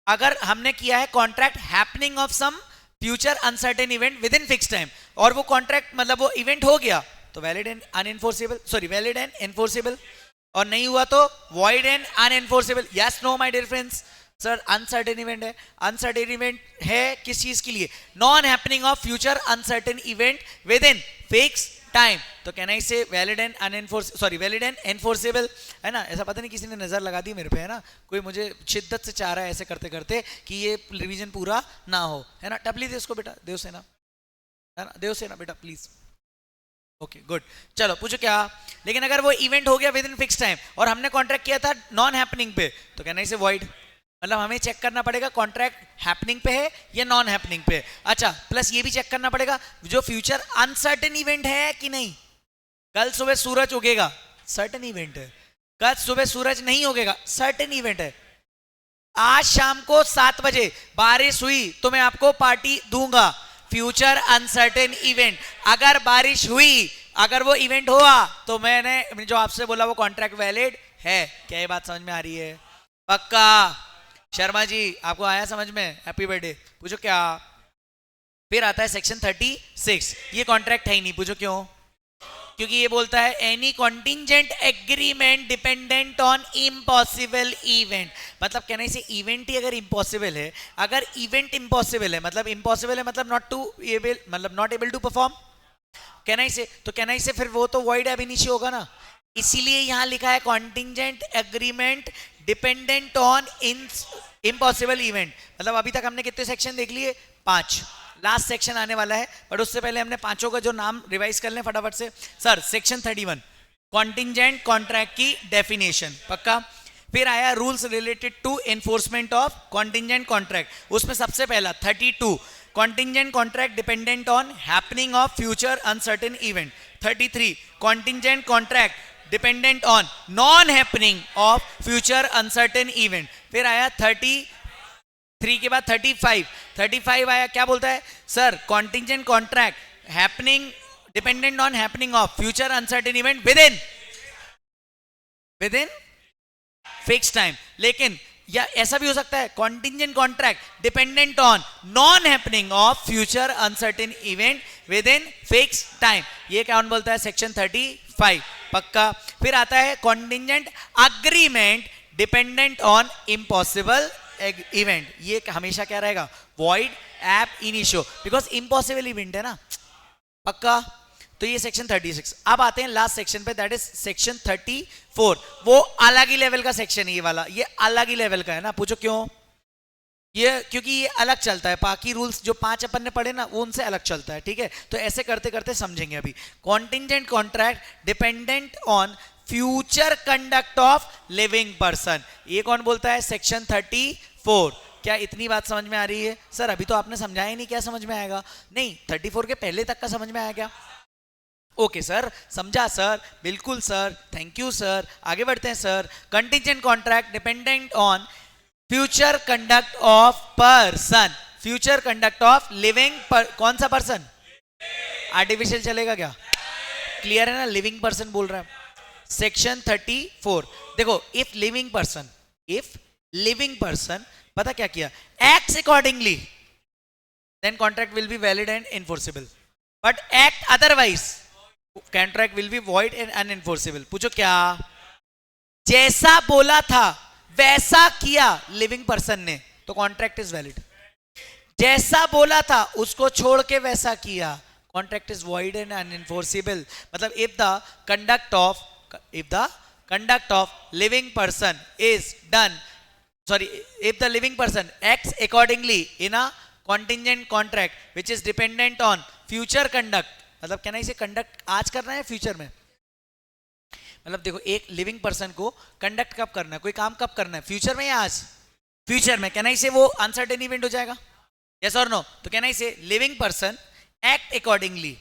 अगर हमने किया है contract happening of some future uncertain event within fix time, और वो कॉन्ट्रैक्ट मतलब वो इवेंट हो गया, तो valid and unenforceable, sorry valid and enforceable, और नहीं हुआ तो void and unenforceable. Yes no my dear friends? Sir uncertain event है, अनसर्टेन इवेंट है किस चीज के लिए? Non happening of future uncertain event within fix time, तो कहना इसे valid and अनएनफोर्स, sorry valid and enforceable, है ना। ऐसा पता नहीं किसी ने नजर लगा दी मेरे पे, है ना, कोई मुझे शिद्दत से चाह रहा है ऐसे करते करते कि ये रिवीजन पूरा ना हो, है ना। टपली दे इसको बेटा, देवसेना, है ना, देवसेना बेटा प्लीज। ओके गुड, चलो पूछो क्या। लेकिन अगर वो इवेंट हो गया विद इन फिक्स टाइम और हमने कॉन्ट्रैक्ट किया था नॉन हैपनिंग पे, तो कहना इसे वॉइड। मतलब हमें चेक करना पड़ेगा कॉन्ट्रैक्ट हैपनिंग पे है या नॉन हैपनिंग पे। अच्छा, प्लस ये भी चेक करना पड़ेगा जो फ्यूचर अनसर्टेन इवेंट है कि नहीं। कल सुबह सूरज उगेगा, सर्टेन इवेंट है। कल सुबह सूरज नहीं उगेगा, सर्टेन इवेंट है। आज शाम को 7 बजे बारिश हुई तो मैं आपको पार्टी दूंगा, फ्यूचर अनसर्टेन इवेंट। अगर बारिश हुई, अगर वो इवेंट हुआ, तो मैंने जो आपसे बोला वो कॉन्ट्रैक्ट वैलिड है। क्या ये बात समझ में आ रही है? पक्का? शर्मा जी आपको आया समझ में? Happy birthday. पूछो क्या। फिर आता है सेक्शन 36, ये कॉन्ट्रैक्ट है ही नहीं। पूछो क्यों? क्योंकि ये बोलता है any contingent agreement dependent on impossible event. मतलब कहना इसे इवेंट ही अगर इम्पॉसिबल है, अगर इवेंट इम्पॉसिबल है मतलब इम्पॉसिबल है मतलब नॉट टू एबल, मतलब नॉट एबल टू परफॉर्म कहना इसे, तो कहना इसे फिर वो तो वॉइड एब इनिशियो होगा ना। इसीलिए यहां लिखा है contingent agreement dependent on impossible event. मतलब अभी तक हमने कितने सेक्शन देख लिए? 5। लास्ट सेक्शन आने वाला है, बट उससे पहले हमने पांचों का जो नाम रिवाइज कर लें फटाफट से। सर सेक्शन 31 कॉन्टिंजेंट कॉन्ट्रैक्ट की डेफिनेशन, पक्का। फिर आया rules related to enforcement of contingent contract, उसमें सबसे पहला 32 contingent contract dependent on happening of future uncertain event. 33 contingent contract dependent on non happening of future uncertain event. फिर आया 33 के बाद 35 आया, क्या बोलता है sir? Contingent contract happening dependent on happening of future uncertain event within fix time. लेकिन या ऐसा भी हो सकता है contingent contract dependent on non happening of future uncertain event within fix time. ये कौन बोलता है? सेक्शन 35, पक्का। फिर आता है contingent agreement dependent on impossible event. ये हमेशा क्या रहेगा? Void ab initio, because impossible event है ना, पक्का। तो ये सेक्शन 36। अब आते हैं लास्ट सेक्शन पे, दैट इज सेक्शन 34। वो अलग ही लेवल का सेक्शन है ये वाला, ये अलग ही लेवल का है ना। पूछो क्यों? ये क्योंकि ये अलग चलता है, बाकी रूल्स जो 5 अपन ने पढ़े ना वो उनसे अलग चलता है, ठीक है। तो ऐसे करते करते समझेंगे अभी। Contingent contract dependent on future conduct of living person, ये कौन बोलता है? सेक्शन 34। क्या इतनी बात समझ में आ रही है? सर अभी तो आपने समझाया ही नहीं, क्या समझ में आएगा? नहीं, 34 के पहले तक का समझ में आया क्या? ओके सर, समझा सर, बिल्कुल सर, थैंक यू सर। आगे बढ़ते हैं sir. Contingent contract dependent on future conduct of person, future conduct of living कौन सा पर्सन? आर्टिफिशियल चलेगा क्या? क्लियर है ना? लिविंग पर्सन बोल रहा है। सेक्शन 34 देखो, इफ लिविंग पर्सन पता क्या किया? Acts accordingly, then contract will be valid and enforceable, but act otherwise contract will be void and unenforceable. पूछो क्या? जैसा बोला था वैसा किया लिविंग पर्सन ने, तो कॉन्ट्रैक्ट इज वैलिड। जैसा बोला था उसको छोड़ के वैसा किया, कॉन्ट्रैक्ट इज वॉइड एंड अनएनफोर्सेबल। मतलब if the conduct of living person is done, sorry, if the living person acts accordingly in a contingent contract which is dependent on future conduct, मतलब कहना इसे कंडक्ट आज करना है फ्यूचर में। मतलब देखो, एक लिविंग पर्सन को कंडक्ट कब करना है, कोई काम कब करना है? फ्यूचर में या आज? फ्यूचर में। कहना इसे वो अनसर्टेन इवेंट हो जाएगा, यस और नो? तो कहना इसे लिविंग पर्सन एक्ट अकॉर्डिंगली,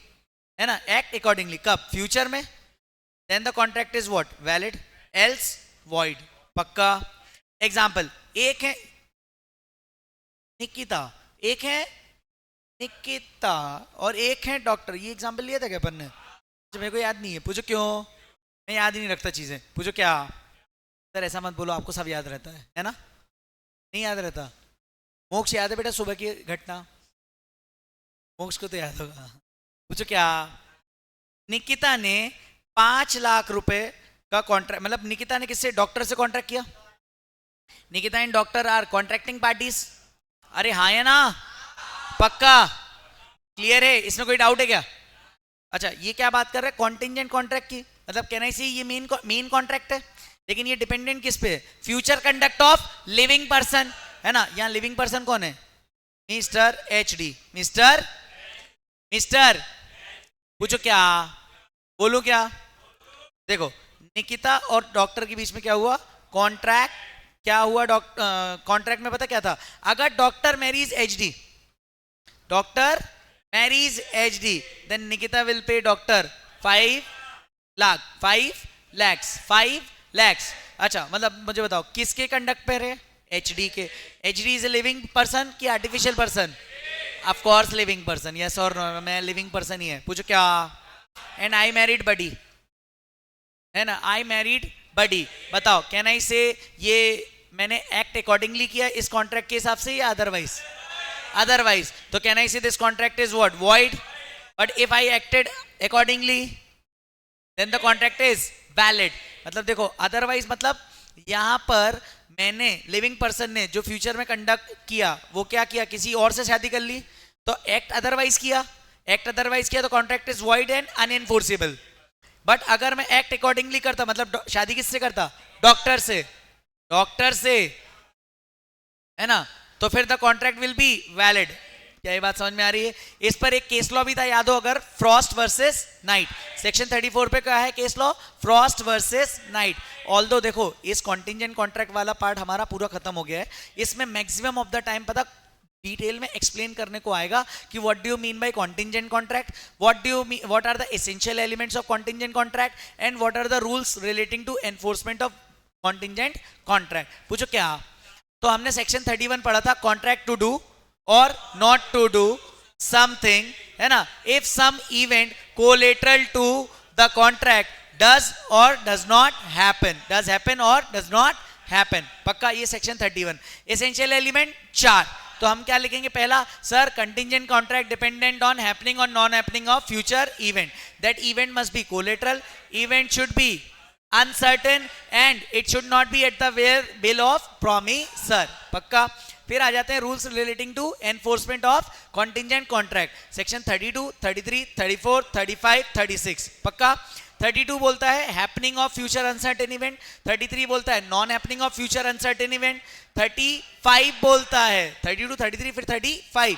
है ना? एक्ट अकॉर्डिंगली कब? फ्यूचर में। Then the contract is what? Valid, else void, पक्का। एग्जाम्पल, एक है निकिता, एक है निकिता और एक है डॉक्टर। ये एग्जाम्पल लिया था क्या अपन ने? जो मेरे को याद नहीं है। पूछो क्यों? मैं याद ही नहीं रखता चीजें। पूछो क्या? सर ऐसा मत बोलो, आपको सब याद रहता है ना? नहीं याद रहता? मोक्ष याद है बेटा सुबह की घटना? मोक्ष को तो याद होगा। पूछो क्या? निकिता ने 5 लाख रुपए का कॉन्ट्रैक्ट, मतलब निकिता ने किससे? डॉक्टर से कॉन्ट्रैक्ट किया। Nikita and doctor R contracting parties. अरे हाँ है ना? पक्का? क्लियर है? इसमें कोई डाउट है क्या? अच्छा, ये क्या बात कर रहे हैं? कॉन्टिंजेंट कॉन्ट्रैक्ट की। मतलब कहना इसे ये मेन कॉन्ट्रैक्ट है, लेकिन ये डिपेंडेंट किस पे? Future conduct of living person, है ना? यहाँ लिविंग पर्सन कौन है? Mister HD। मिस्टर पूछो क्या? बोलूं क्या? देखो, निकिता और डॉक्टर के बीच में क्या हुआ? कॉन्ट्रैक्ट। क्या हुआ? डॉक्टर कॉन्ट्रैक्ट में पता क्या था? अगर doctor marries HD, doctor marries HD, then Nikita will pay doctor 5 lakh, 5 lakhs, 5 lakhs। अच्छा, मतलब मुझे बताओ किसके कंडक्ट पे है? एचडी के। HD is a living person कि artificial person? Of course living person. Yes और नो? मैं लिविंग पर्सन ही है। पूछो क्या? एंड आई मैरिड बडी, है ना? I married buddy. बताओ, कैन आई से ये मैंने एक्ट अकॉर्डिंगली किया इस कॉन्ट्रैक्ट के हिसाब से या अदरवाइज? अदरवाइज। तो can I say this contract is what? Void. But if I acted accordingly then the contract is valid. मतलब देखो, अदरवाइज मतलब यहां पर मैंने, लिविंग पर्सन ने जो फ्यूचर में कंडक्ट किया, वो क्या किया? किसी और से शादी कर ली, तो एक्ट अदरवाइज किया। एक्ट अदरवाइज किया तो contract is void and unenforceable. But अगर मैं एक्ट अकॉर्डिंगली करता, मतलब शादी किससे करता? डॉक्टर से। डॉक्टर से, है ना? तो फिर the contract will be valid. क्या ये बात समझ में आ रही है? इस पर एक केस लॉ भी था, याद हो अगर, फ्रॉस्ट वर्सेस नाइट। सेक्शन 34 पे क्या है case law? Frost versus night. Although देखो, इस कॉन्टिंजेंट कॉन्ट्रैक्ट वाला पार्ट हमारा पूरा खत्म हो गया है। इसमें मैक्सिमम ऑफ द टाइम पता डिटेल में एक्सप्लेन करने को आएगा कि what do you mean by contingent contract, what are the essential elements of contingent contract, and what are the rules relating to enforcement of contingent contract. पूछो क्या? तो हमने सेक्शन 31 पढ़ा था, कॉन्ट्रैक्ट टू डू और नॉट टू डू समथिंग, है ना? If some event collateral to the contract does और does not happen, does happen और डज नॉट हैपन। पक्का? ये सेक्शन 31। Essential element 4। तो हम क्या लिखेंगे? पहला, sir contingent contract dependent on happening और non happening of future event. That event must be collateral, event should be uncertain and it should not be at the will of promisor। पक्का? फिर आ जाते हैं rules relating to enforcement of contingent contract. Section 32, 33, 34, 35, 36। पक्का? 32 बोलता है happening of future uncertain event, 33 बोलता है non happening of future uncertain event, 35 बोलता है, 32, 33 फिर 35,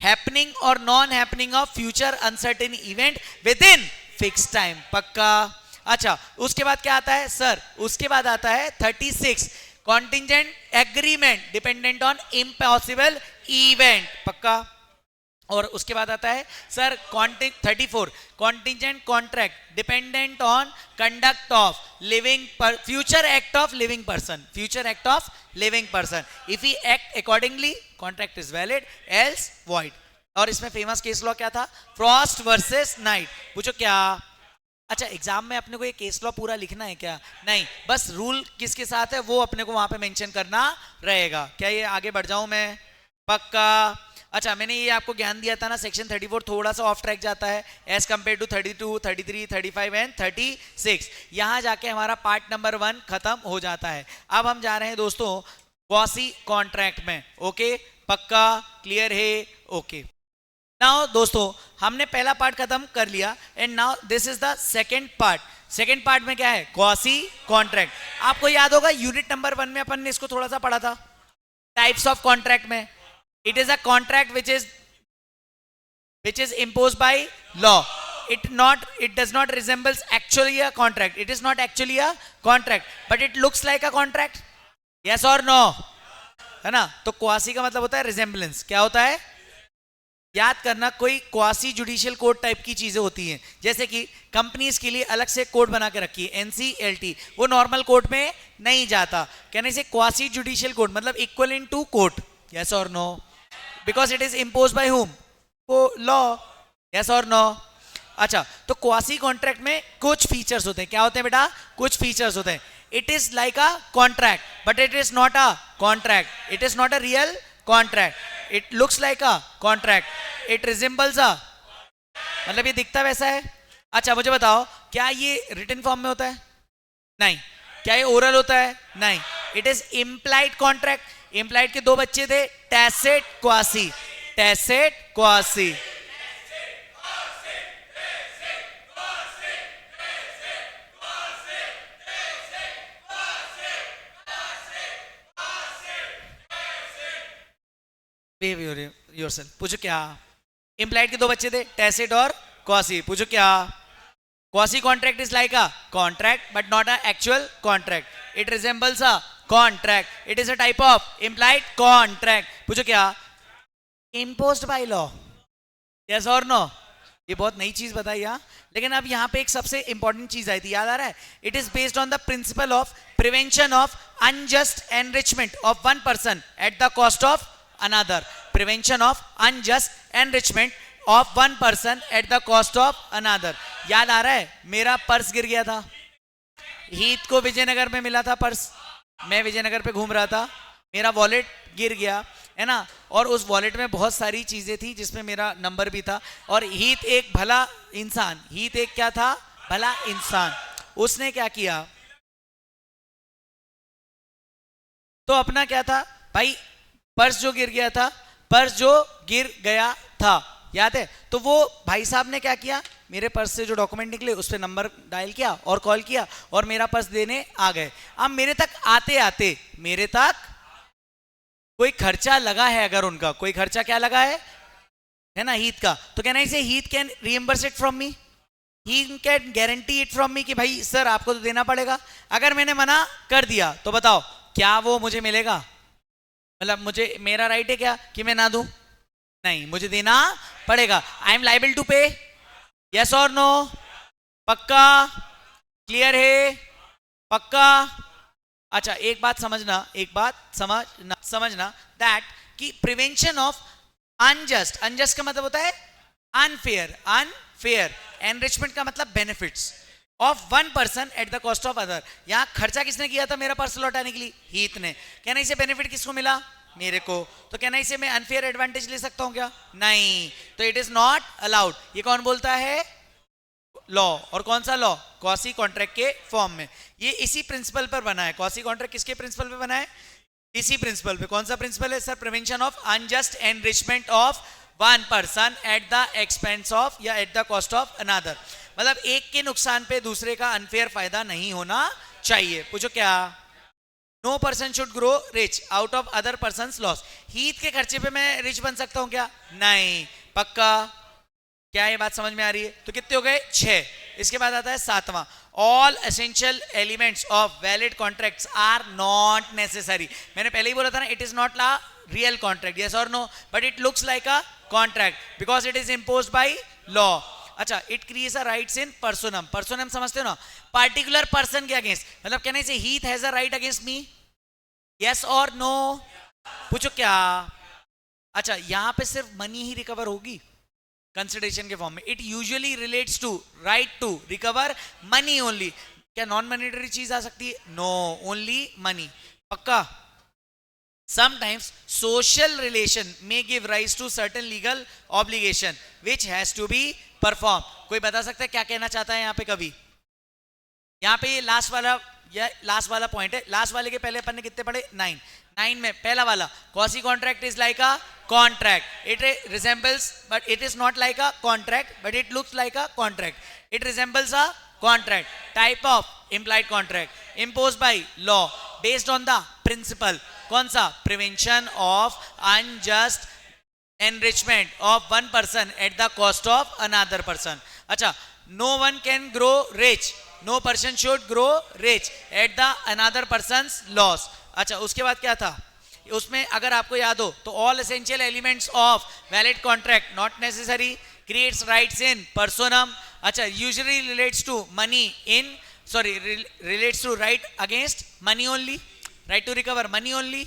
हैपनिंग और non happening of future uncertain event within fix time. पक्का? अच्छा, उसके बाद क्या आता है सर? उसके बाद आता है 36, contingent agreement dependent on impossible event. पक्का? और उसके बाद आता है sir 34, contingent contract dependent on conduct of living future act of living person, future act of living person. If he act accordingly contract is valid, else void. और इसमें famous case law क्या था? Frost versus night. पूछो क्या? अच्छा, exam में अपने को ये केस लॉ पूरा लिखना है क्या? नहीं, बस रूल किसके साथ है वो अपने को वहां पे मेंशन करना रहेगा। क्या ये आगे बढ़ जाऊं मैं? पक्का? अच्छा, मैंने ये आपको ज्ञान दिया था ना, सेक्शन 34 थोड़ा सा ऑफ ट्रैक जाता है एज कंपेयर टू 32, 33, 35 एंड 36। यहां जाके हमारा पार्ट नंबर 1 खत्म हो जाता है। अब हम जा रहे हैं दोस्तों क्वासी कॉन्ट्रैक्ट में। ओके? पक्का? क्लियर है? ओके। नाउ दोस्तों, हमने पहला पार्ट खत्म कर लिया and now this is the second part. Second part में क्या है? Quasi contract. आपको याद होगा यूनिट नंबर 1 में अपन ने इसको थोड़ा सा पढ़ा था, टाइप्स ऑफ कॉन्ट्रैक्ट में। It is a contract which is imposed by law. It does not resembles actually a contract. It is not actually a contract, but it looks like a contract. Yes or no? है ना? तो quasi का मतलब होता है resemblance. क्या होता है? याद करना, कोई क्वासी जुडिशियल कोड टाइप की चीजें होती हैं, जैसे कि कंपनीज के लिए अलग से कोड बना के रखी है एनसीएलटी, वो नॉर्मल कोर्ट में नहीं जाता। कहने से क्वासी जुडिशियल कोड मतलब इक्वलेंट टू कोर्ट। यस और no? Because it is imposed by whom? Law. Yes और नो? अच्छा, तो क्वासी कॉन्ट्रैक्ट में कुछ फीचर्स होते हैं। क्या होते हैं बेटा? कुछ फीचर्स होते हैं। It is like a contract but it is not a contract. It is not a real contract. It looks like a contract. It resembles a, मतलब ये दिखता वैसा है। अच्छा, मुझे बताओ, क्या ये रिटन फॉर्म में होता है? नहीं। क्या ये ओरल होता है? नहीं। It is implied contract. Implied के दो बच्चे थे, टैसेट क्वासी। टैसेट क्वासी। योरसेल्फ। पूछो क्या? इम्प्लाइड के दो बच्चे थे, टैसेट और क्वासी। पूछो क्या? Quasi contract is like a contract but not an actual contract. It resembles a contract. It is a type of implied contract. पूछो क्या? Imposed by law. Yes or no? ये बहुत नई चीज बताई यहाँ, लेकिन अब यहाँ पे एक सबसे इंपॉर्टेंट चीज आई थी, याद आ रहा है? It is based on the principle of prevention of unjust enrichment of one person at the cost of another. Prevention of unjust enrichment of one person at the cost of another. याद आ रहा है? मेरा purse गिर गया था, हीत को विजयनगर में मिला था पर्स, मैं विजयनगर पे घूम रहा था, मेरा वॉलेट गिर गया है ना, और उस वॉलेट में बहुत सारी चीजें थी जिसमें मेरा नंबर भी था, और हीत एक भला इंसान, हीत एक क्या था? भला इंसान. उसने क्या किया? तो अपना क्या था भाई? पर्स जो गिर गया था, पर्स जो गिर गया था, याद है? तो वो भाई साहब ने क्या किया? मेरे पर्स से जो डॉक्यूमेंट निकले उस पर नंबर डायल किया और कॉल किया और मेरा पर्स देने आ गए. अब मेरे तक आते आते मेरे तक कोई खर्चा लगा है, अगर उनका कोई खर्चा क्या लगा है ना, हीत का, तो कहना इसे हीत can reimburse it from me, he can guarantee it from me कि भाई सर आपको तो देना पड़ेगा. अगर मैंने मना कर दिया तो बताओ क्या वो मुझे मिलेगा? मतलब मुझे मेरा राइट है क्या कि मैं ना दूं? नहीं, मुझे देना पड़ेगा. आई एम लाइबल टू पे. यस और नो? पक्का? क्लियर है? पक्का? अच्छा, एक बात समझना दैट कि प्रिवेंशन ऑफ अनजस्ट, अनजस्ट का मतलब होता है अनफेयर, एनरिचमेंट का मतलब benefits of one person at the cost of other. यहां खर्चा किसने किया था मेरा पर्स लौटाने के लिए? हीत ने. कहना इसे बेनिफिट किसको मिला? मेरे को. तो कहना इसे मैं अनफेयर एडवांटेज ले सकता हूं क्या? नहीं. तो इट इज नॉट अलाउड. ये कौन बोलता है? लॉ. और कौन सा लॉ? क्वासी कॉन्ट्रैक्ट के फॉर्म में. ये इसी प्रिंसिपल पर बना है. क्वासी कॉन्ट्रैक्ट किसके प्रिंसिपल पे बना है? इसी प्रिंसिपल पे. कौन सा प्रिंसिपल है sir? Prevention of unjust enrichment of one person at the expense of या at the cost of another. मतलब एक के नुकसान पे दूसरे का अनफेयर फायदा नहीं होना चाहिए. पूछो क्या? No person should grow rich out of other persons loss. हीत के खर्चे पे मैं रिच बन सकता हूं क्या? नहीं. पक्का? क्या ये बात समझ में आ रही है? तो कितने हो गए? 6. इसके बाद आता है 7वां. All essential elements of valid contracts are not necessary. मैंने पहले ही बोला था ना, इट इज नॉट ला रियल कॉन्ट्रैक्ट. यस और no? But it looks like a contract because it is imposed by law. अच्छा, it creates a rights in personam. Personam समझते हो ना? पार्टिकुलर पर्सन के अगेंस्ट. मतलब कहने से Heath has a right against me. Yes और नो? पूछो क्या? अच्छा, यहां पे सिर्फ मनी ही रिकवर होगी कंसिडरेशन के फॉर्म में. It usually relates to right to recover money only. क्या नॉन मॉनेटरी चीज आ सकती है? No, only money. पक्का? Sometimes social relation may give rise to certain legal obligation which has to be performed. कोई बता सकता है क्या कहना चाहता है यहाँ पे? कभी यहाँ पे ये लास्ट वाला पॉइंट है. लास्ट वाले के पहले अपन ने कितने पढ़े? 9 में पहला वाला quasi contract is like a contract. It resembles but it is not like a contract but it looks like a contract. It resembles a contract. Type of implied contract imposed by law based on the principle. कौन सा? Prevention of unjust enrichment of one person at the cost of another person. अच्छा, no one can grow rich, no person should grow rich at the another person's loss. अच्छा, उसके बाद क्या था उसमें? अगर आपको याद हो तो all essential elements of valid contract not necessary, creates rights in personam. अच्छा, usually relates to money in relates to right against money only, right to recover money only,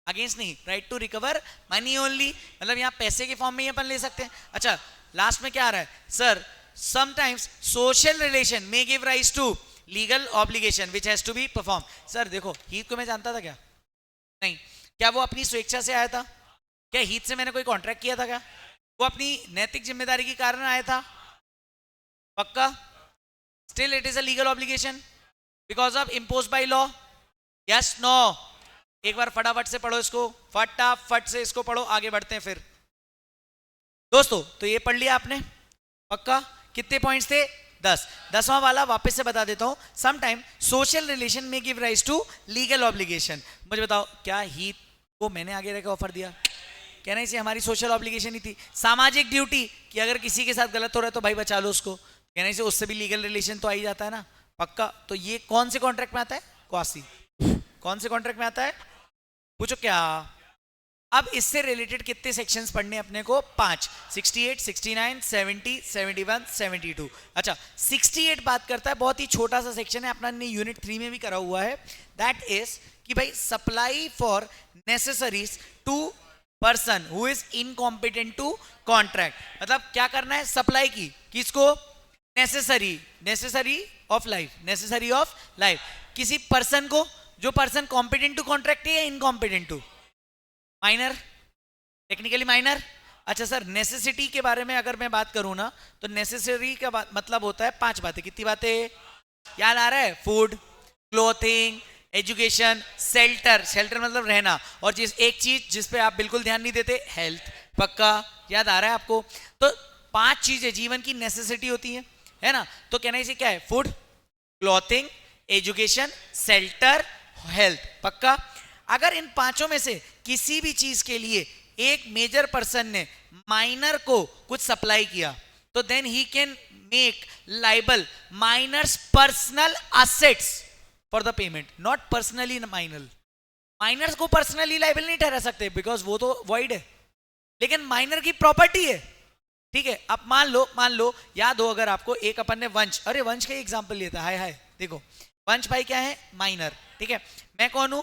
against नहीं, right to recover money only. मतलब यहाँ पैसे के form में ही अपन ले सकते हैं. अच्छा, लास्ट में क्या आ रहा है sir? sometimes social relation may give rise to legal obligation which has to be performed. Sir देखो, हीत को मैं जानता था क्या? नहीं. क्या वो अपनी स्वेच्छा से आया था? क्या हीत से मैंने कोई कॉन्ट्रैक्ट किया था क्या? वो अपनी नैतिक जिम्मेदारी के कारण आया था? पक्का? Still it is a legal obligation because of imposed by law. Yes, no? एक बार फटाफट से पढ़ो इसको, फटाफट से इसको पढ़ो, आगे बढ़ते हैं फिर. दोस्तों, तो ये पढ़ लिया आपने? पक्का? कितने पॉइंट्स थे? 10. 10वां वाला वापस से बता देता हूं. Sometime social relation may give rise to legal obligation. मुझे बताओ, क्या हीत को मैंने आगे रखकर ऑफर दिया? कहना इसे हमारी सोशल ऑब्लिगेशन ही थी, सामाजिक ड्यूटी कि अगर किसी के साथ गलत हो रहा है तो भाई बचा लो उसको. कहने से उससे भी लीगल रिलेशन तो आ ही जाता है ना, पक्का। तो ये कौन से कॉन्ट्रैक्ट में आता है? क्वासी। कौन से कॉन्ट्रैक्ट में आता है? पूछो क्या। अब इससे रिलेटेड कितने सेक्शंस पढ़ने अपने को? 5। 68, 69, 70, 71, 72। अच्छा, 68 बात करता है, बहुत ही छोटा सा सेक्शन है, अपना ने यूनिट 3 में भी करा हुआ है। दैट इज कि भाई supply for necessaries to person who is incompetent to contract. मतलब क्या करना है? सप्लाई की किसको? Necessary, necessary of life, necessary of life किसी पर्सन को, जो पर्सन कॉम्पिटेंट टू कॉन्ट्रैक्ट है या incompetent to? Minor, technically minor. अच्छा सर, नेसेसिटी के बारे में अगर मैं बात करूं ना, तो नेसेसरी का मतलब होता है 5 बातें। कितनी बातें याद आ रहा है? Food, clothing, education, shelter, shelter मतलब रहना, और जिस एक चीज जिस पे आप बिल्कुल ध्यान नहीं देते, हेल्थ। पक्का याद आ रहा है आपको? तो 5 चीजें जीवन की नेसेसिटी होती है ना। तो कहना इसे क्या है? Food, clothing, education, shelter, health. पक्का। अगर इन 5 में से किसी भी चीज के लिए एक मेजर पर्सन ने माइनर को कुछ सप्लाई किया, तो then he can make liable minors personal assets for the payment, not personally minor. Minors को पर्सनली लाइबल नहीं ठहरा सकते, बिकॉज वो तो वॉइड है, लेकिन माइनर की प्रॉपर्टी है। ठीक है, अब मान लो याद हो अगर आपको, एक अपन ने वंश, अरे वंश का एग्जांपल लिया था। हाय देखो, वंश भाई क्या है? माइनर। ठीक है, मैं कौन हूं?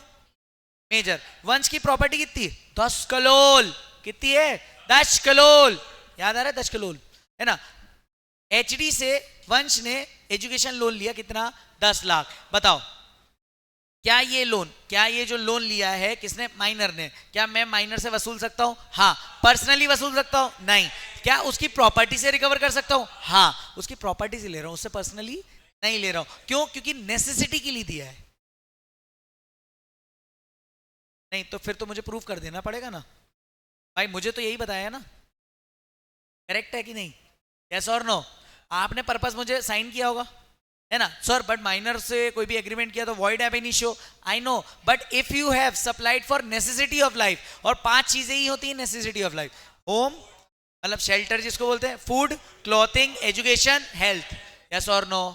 मेजर। वंश की प्रॉपर्टी कितनी? 10 कलोल। कितनी है? 10 कलोल। याद आ रहा है? 10 कलोल है ना। एचडी से वंश ने एजुकेशन लोन लिया, कितना? 10 लाख। बताओ, क्या ये लोन, क्या ये जो लोन लिया है किसने? माइनर ने। क्या मैं माइनर से वसूल सकता हूं? हाँ। पर्सनली वसूल सकता हूं? नहीं। क्या उसकी प्रॉपर्टी से रिकवर कर सकता हूं? हाँ, उसकी प्रॉपर्टी से ले रहा हूं, उससे पर्सनली नहीं ले रहा हूं। क्यों? क्योंकि नेसेसिटी के लिए दिया है। नहीं तो फिर तो मुझे प्रूफ कर देना पड़ेगा ना भाई, मुझे तो यही बताया ना। करेक्ट है कि नहीं? यस और नो? आपने पर्पस मुझे साइन किया होगा, है ना सर, बट माइनर से कोई भी एग्रीमेंट किया तो void ab initio. I know, but if you have supplied for necessity of life, और 5 चीजें ही होती है नेसेसिटी ऑफ लाइफ। होम मतलब शेल्टर जिसको बोलते हैं, food, clothing, education, health. Yes और नो?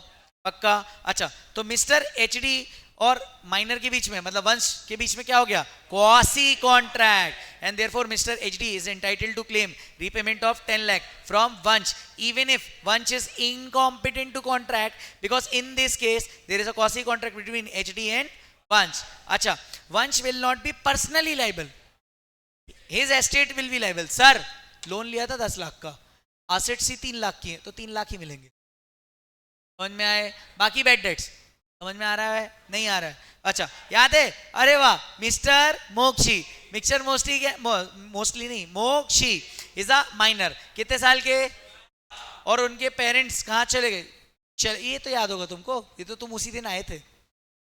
पक्का। अच्छा, तो मिस्टर एचडी और माइनर के बीच में, मतलब वंश के बीच में क्या हो गया? Quasi contract, and therefore mister HD is entitled to claim repayment of 10 lakh from Vansh even if Vansh is incompetent to contract, because in this case there is a quasi contract between HD and Vansh. अच्छा, Vansh will not be personally liable, his estate will be liable. Sir loan लिया था 10 लाख का, assets ही 3 लाख की है, तो 3 लाख ही मिलेंगे। समझ में आए? बाकी बैड डेट्स समझ में आ रहा है? नहीं आ रहा है? अच्छा, याद है? अरे वाह, मिस्टर मोक्षी, मिक्सर मोस्टली क्या? मोस्टली नहीं, मोक्षी इज अ माइनर। कितने साल के? और उनके पेरेंट्स कहाँ चले गए? ये तो याद होगा तुमको, ये तो तुम उसी दिन आए थे,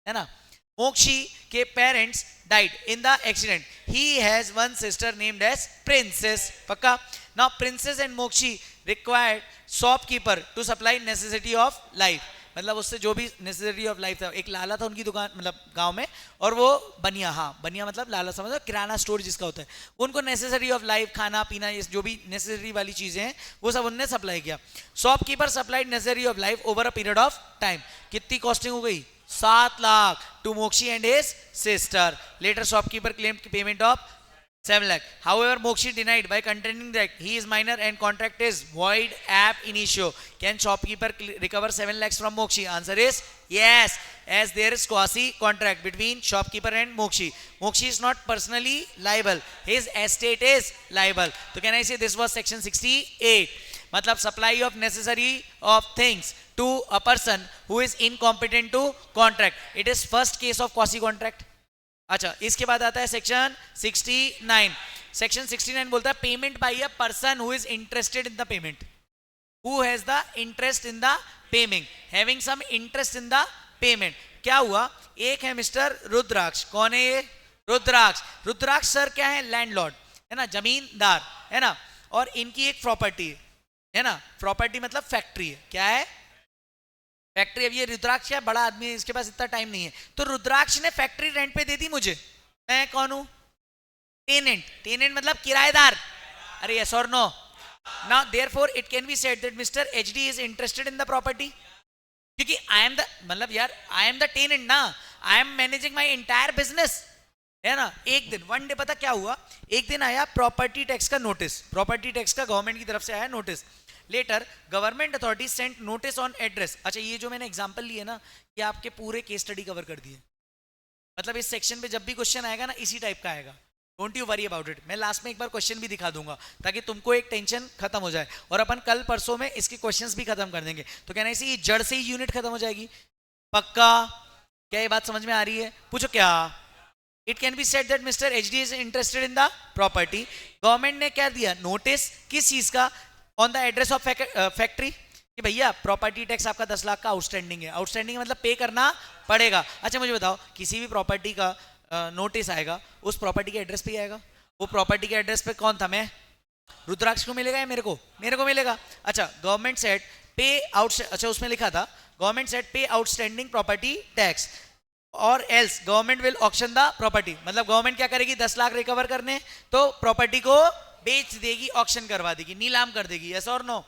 है ना। मोक्षी के parents died in the accident. He has one sister named as Princess. पक्का। Now Princess and Mokshi required shopkeeper to supply necessity of life, मतलब उससे जो भी नेसेसिटी ऑफ लाइफ था। एक लाला था उनकी दुकान, मतलब गांव में, और वो बनिया, हाँ बनिया मतलब लाला समझो, किराना स्टोर जिसका होता है, उनको नेसेसिटी ऑफ लाइफ, खाना पीना, ये जो भी नेसेसिटी वाली चीजें हैं वो सब उनने सप्लाई किया। Shopkeeper supplied necessity of life over a period of time. कितनी कॉस्टिंग हो गई? 7 lakh to Mokshi and his sister. Later shopkeeper claimed payment of 7 lakh. However, Mokshi denied by contending that he is minor and contract is void ab initio. Can shopkeeper recover 7 lakhs from Mokshi? Answer is yes, as there is quasi contract between shopkeeper and Mokshi. Mokshi is not personally liable. His estate is liable. So can I say this was section 68? मतलब supply of necessary of things to a person who is incompetent to contract. It is first case of quasi contract. अच्छा, इसके बाद आता है section 69। Section 69 बोलता है payment by a person who is interested in the payment, who has the interest in the payment, having some interest in the payment. क्या हुआ? एक है मिस्टर रुद्राक्ष। कौन है ये? रुद्राक्ष। रुद्राक्ष सर क्या है? लैंडलॉर्ड, है ना, जमींदार, है ना, और इनकी एक प्रॉपर्टी है ना। प्रॉपर्टी मतलब फैक्ट्री है। क्या है? फैक्ट्री। अब ये रुद्राक्ष क्या बड़ा आदमी है, इसके पास इतना टाइम नहीं है, तो रुद्राक्ष ने फैक्ट्री रेंट पे दे दी मुझे। मैं कौन हूं? टेनेंट। टेनेंट मतलब किराएदार। अरे यस और no? Now therefore it can be said that Mr. HD is interested in the property, क्योंकि आई एम द, मतलब यार आई एम द टेनेंट ना, I am managing my entire business, है ना. एक दिन वन डे पता क्या हुआ, एक दिन आया प्रॉपर्टी टैक्स का नोटिस, प्रॉपर्टी टैक्स का गवर्नमेंट की तरफ से आया notice. Later government authority sent notice on address. अच्छा ये जो मैंने एग्जांपल लिए ना, ये आपके पूरे केस स्टडी कवर कर दिए. मतलब इस सेक्शन पे जब भी क्वेश्चन आएगा ना इसी टाइप का आएगा. Don't you worry about it. मैं लास्ट में एक बार क्वेश्चन भी दिखा दूंगा ताकि तुमको एक टेंशन खत्म हो जाए, और अपन कल परसों में इसके क्वेश्चंस भी खत्म कर देंगे. तो कहना इसी जड़ से ही यूनिट खत्म हो जाएगी. पक्का? क्या ये बात समझ में आ रही है? पूछो क्या. It can be said that mister HD is interested in the property. Government ने क्या दिया नोटिस, किस चीज का, on the address of factory, कि भैया प्रॉपर्टी टैक्स आपका 10 लाख का आउटस्टैंडिंग है. आउटस्टैंडिंग मतलब पे करना पड़ेगा. अच्छा मुझे बताओ, किसी भी प्रॉपर्टी का नोटिस आएगा उस प्रॉपर्टी के एड्रेस पे आएगा. वो प्रॉपर्टी के एड्रेस पे कौन था, मैं, रुद्राक्ष को मिलेगा या मेरे को, मेरे को मिलेगा. अच्छा गवर्नमेंट सेट पे आउट, अच्छा उसमें लिखा था गवर्नमेंट सेट पे आउटस्टैंडिंग प्रॉपर्टी टैक्स और else government will auction the property. मतलब गवर्नमेंट क्या करेगी, 10 लाख रिकवर करने तो प्रॉपर्टी को बेच देगी, ऑक्शन करवा देगी, नीलाम कर देगी. यस और no.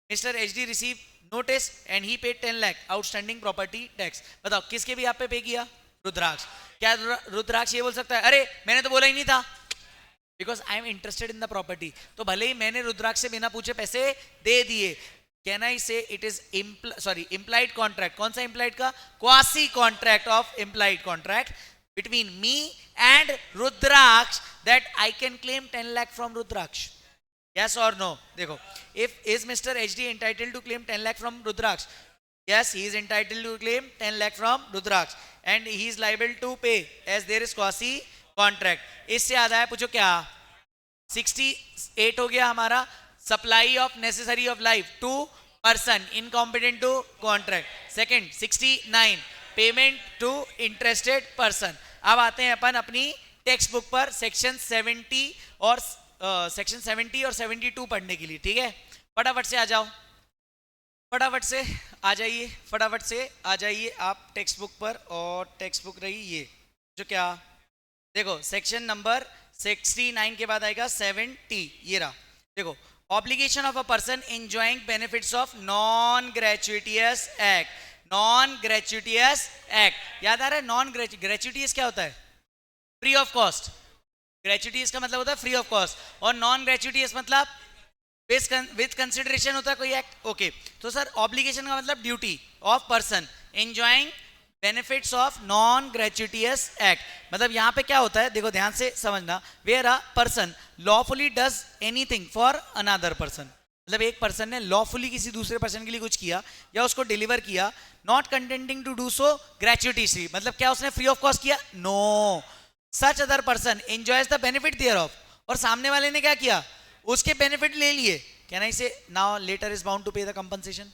Mister HD receive notice and he paid 10 lakh outstanding property tax. बताओ किसके भी आप पे किया, रुद्राक्ष. क्या रुद्राक्ष ये बोल सकता है अरे मैंने तो बोला ही नहीं था, because I am interested in the property. तो भले ही मैंने रुद्राक्ष से बिना पूछे पैसे दे दिए, can I say it is implied contract. कौन सा इम्प्लाइड का, quasi contract of implied contract between me and Rudraksh that I can claim 10 lakh from Rudraksh. Yes or no? देखो, if is Mr. HD entitled to claim 10 lakh from Rudraksh? Yes, he is entitled to claim 10 lakh from Rudraksh, and he is liable to pay as there is quasi contract. इससे आधा है, पूछो क्या. 68 हो गया हमारा. Supply of necessary of life to person incompetent to contract. Second 69 payment to interested person. अब आते हैं अपन अपनी टेक्स्ट बुक पर सेक्शन 70 और सेक्शन 70 और 72 पढ़ने के लिए. ठीक है, फटाफट से आ जाओ, फटाफट से आ जाइए, फटाफट से आ जाइए आप टेक्स्ट बुक पर. और टेक्स्ट बुक रही ये जो क्या, देखो सेक्शन नंबर 69 के बाद आएगा 70. ये रहा. देखो, obligation of a person enjoying benefits of non gratuitous act. Non gratuitous act याद आ रहा है. नॉन ग्रेचुइटियस क्या होता है, फ्री ऑफ कॉस्ट. ग्रेचुइटियस का मतलब होता है फ्री ऑफ कॉस्ट, और नॉन ग्रेचुइटियस मतलब विद कंसिडरेशन होता है कोई एक्ट. ओके, तो सर ऑब्लिगेशन का मतलब duty of person enjoying benefits of non gratuitous act. मतलब यहाँ पे क्या होता है, देखो ध्यान से समझना. Where a person lawfully does anything for another person. मतलब एक पर्सन ने लॉफुली किसी दूसरे पर्सन के लिए कुछ किया या उसको डिलीवर किया, नॉट कंटेंटिंग टू डू सो ग्रेचुइटियसली. मतलब क्या उसने फ्री ऑफ कॉस्ट किया, no. Such other person enjoys the benefit thereof. और सामने वाले ने क्या किया, उसके बेनिफिट ले लिए. Can I say now later is bound to pay the compensation?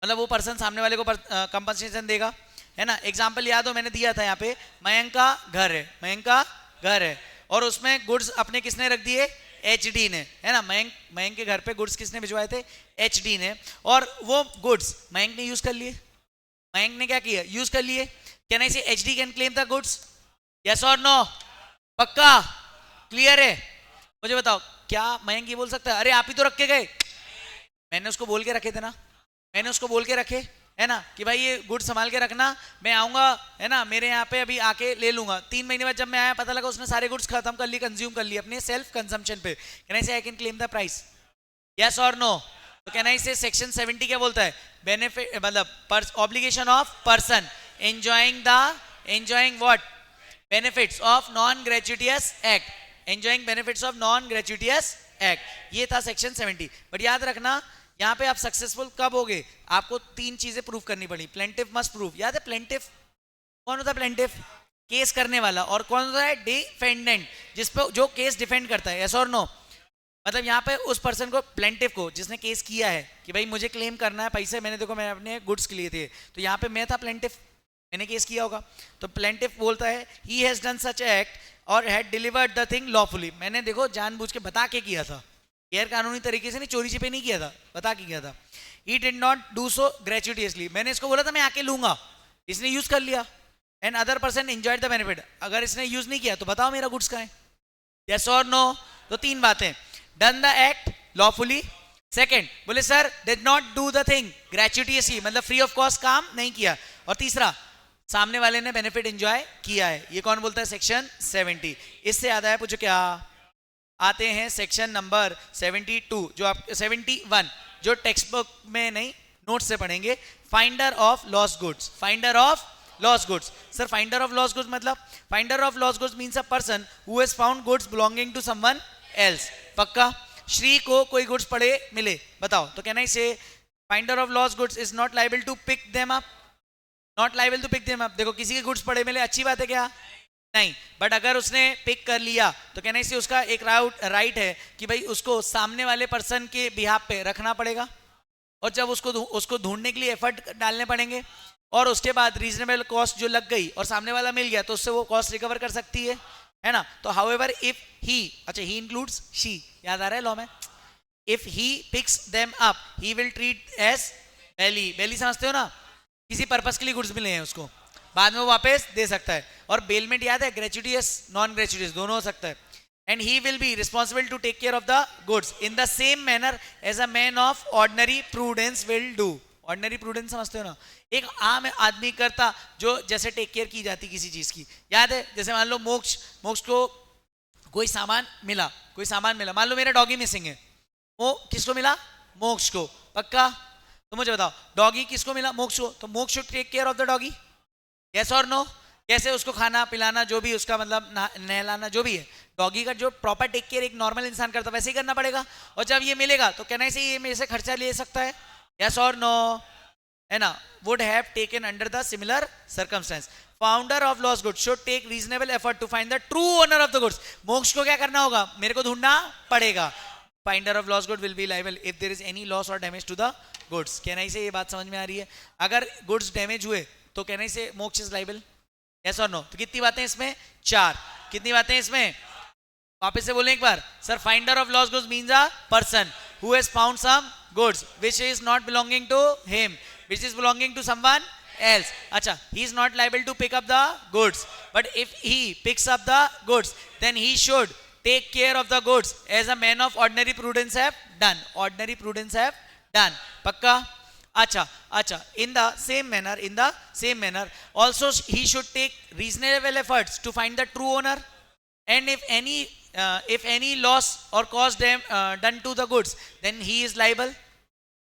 मतलब वो पर्सन सामने वाले को कंपनसेशन देगा, है ना. एग्जाम्पल याद हो मैंने दिया था यहाँ पे, मयंक का घर है, मयंक का घर है और उसमें गुड्स अपने किसने रख दिए, एचडी ने, है ना. मयंक के घर पे गुड्स किसने भिजवाए थे, एचडी ने. और वो गुड्स मयंक ने यूज कर लिए, मयंक ने क्या किया, यूज कर लिए. कैन आई से HD can claim the goods, yes और नो. पक्का, क्लियर है. मुझे बताओ क्या मयंक ये बोल सकता है अरे आप ही तो रख के गए, मैंने उसको बोल के रखे थे ना, मैंने उसको बोल के रखे, है ना, कि भाई ये गुड्स संभाल के रखना, मैं आऊंगा, है ना, मेरे यहाँ पे अभी आके ले लूंगा. 3 महीने बाद जब मैं आया पता लगा उसने सारे गुड्स खत्म कर लिए, कंज्यूम कर लिए अपने सेल्फ कंजम्पशन पे. Can I say I can claim the price, yes और नो. तो कैन आई से सेक्शन 70 क्या बोलता है, बेनिफिट मतलब obligation of person enjoying what, benefits of non gratuitous act, enjoying benefits of non gratuitous act. ये था section 70. But याद रखना यहाँ पे आप सक्सेसफुल कब होगे, आपको 3 चीजें प्रूव करनी पड़ी. Plaintiff must prove. याद है प्लेंटिफ कौन होता है, प्लेंटिफ केस करने वाला, और कौन होता है डिफेंडेंट, जिसपे जो केस डिफेंड करता है, यस और नो. मतलब यहाँ पे उस पर्सन को, प्लेंटिफ को, जिसने केस किया है कि भाई मुझे क्लेम करना है पैसे, मैंने देखो मैंने अपने गुड्स लिए थे, तो यहाँ पे मैं था प्लेंटिफ, मैंने केस किया होगा. तो प्लेंटिफ बोलता है he has done such act और had delivered the thing lawfully. मैंने देखो जानबूझ के बता के किया था, गैर कानूनी तरीके से नहीं, चोरी छिपे नहीं किया था, बता के किया था. He did not do so gratuitously. मैंने इसको बोला था मैं आके लूंगा, इसने यूज कर लिया. And other person enjoyed the benefit. अगर इसने यूज नहीं किया तो बताओ मेरा गुड्स का है, यस और नो. तो 3 बातें, done the act, lawfully. Second बोले sir did not do the thing gratuitously, मतलब फ्री ऑफ कॉस्ट काम नहीं किया। और तीसरा सामने वाले ने बेनिफिट एंजॉय किया है। ये कौन बोलता है? सेक्शन 70। इससे याद आया पूछो क्या? आते हैं सेक्शन नंबर 72 जो आप 71 जो टेक्स्ट बुक में नहीं नोट से पढ़ेंगे। Finder of lost goods, finder of lost goods. Sir finder of lost goods मतलब? Finder of lost goods means a person who has found goods belonging to someone else. पक्का? श्री को कोई goods पड़े मिले, बताओ तो कहना इसे finder of lost goods is not liable to pick them up, not liable to pick them up. देखो किसी के गुड्स पड़े मिले अच्छी बात है क्या? नहीं, बट अगर उसने पिक कर लिया तो कहने से उसका एक राइट है कि भाई उसको सामने वाले पर्सन के बिहाफ पे रखना पड़ेगा, और जब उसको ढूंढने के लिए एफर्ट डालने पड़ेंगे, और उसके बाद रीजनेबल कॉस्ट जो लग गई और सामने वाला मिल गया तो उससे वो कॉस्ट रिकवर कर सकती है ना। तो हाउएवर इफ ही, अच्छा ही इंक्लूड्स शी, याद आ रहा है लॉ में? If he picks them up he will treat as bailee. Bailee समझते हो ना? किसी पर्पस के लिए गुड्स मिले हैं उसको, बाद में वो वापस दे सकता है। और बेलमेंट याद है, ग्रेचुइटियस नॉन ग्रेचुइटियस दोनों हो सकता है। And he will be responsible to take care of the goods in the same manner as a man of ordinary prudence will do. Ordinary prudence समझते हो ना? एक आम आदमी करता जो जैसे टेक केयर की जाती किसी चीज की, याद है? जैसे मान लो मोक्ष को कोई सामान मिला, मान लो मेरा डॉगी मिसिंग है, वो किसको मिला? मोक्ष को। पक्का? तो मुझे बताओ डॉगी किसको मिला? मोक्ष को। तो Moksh should take care of the doggy, yes और नो? कैसे? उसको खाना पिलाना, जो भी उसका मतलब नहलाना, जो भी है डॉगी का जो प्रॉपर टेक केयर एक नॉर्मल इंसान करता वैसे ही करना पड़ेगा। और जब ये मिलेगा तो कहना से ये मेरे से खर्चा ले सकता है, यस और नो? है ना? Would have taken under the similar circumstance. Founder of lost goods should take reasonable effort to find the true owner of the goods. Moksh को क्या करना होगा? मेरे को ढूंढना पड़ेगा। Finder of lost good will be liable if there is any loss और damage to the goods. कहना से ये बात समझ में आ रही है? अगर गुड्स डैमेज हुए तो कहने से मोक्ष इज लायबल, यस और नो? तो कितनी बातें इसमें? 4। कितनी बातें इसमें? वापस से बोलें एक बार। Sir finder of lost goods means a person who has found some goods which is not belonging to him, which is belonging to someone else. Acha, he is not liable to pick up the goods, but if he picks up the goods then he should take care of the goods as a man of ordinary prudence have done. Ordinary prudence have done. Pakka? Acha, in the same manner also he should take reasonable efforts to find the true owner, and if any loss or cost done to the goods then he is liable.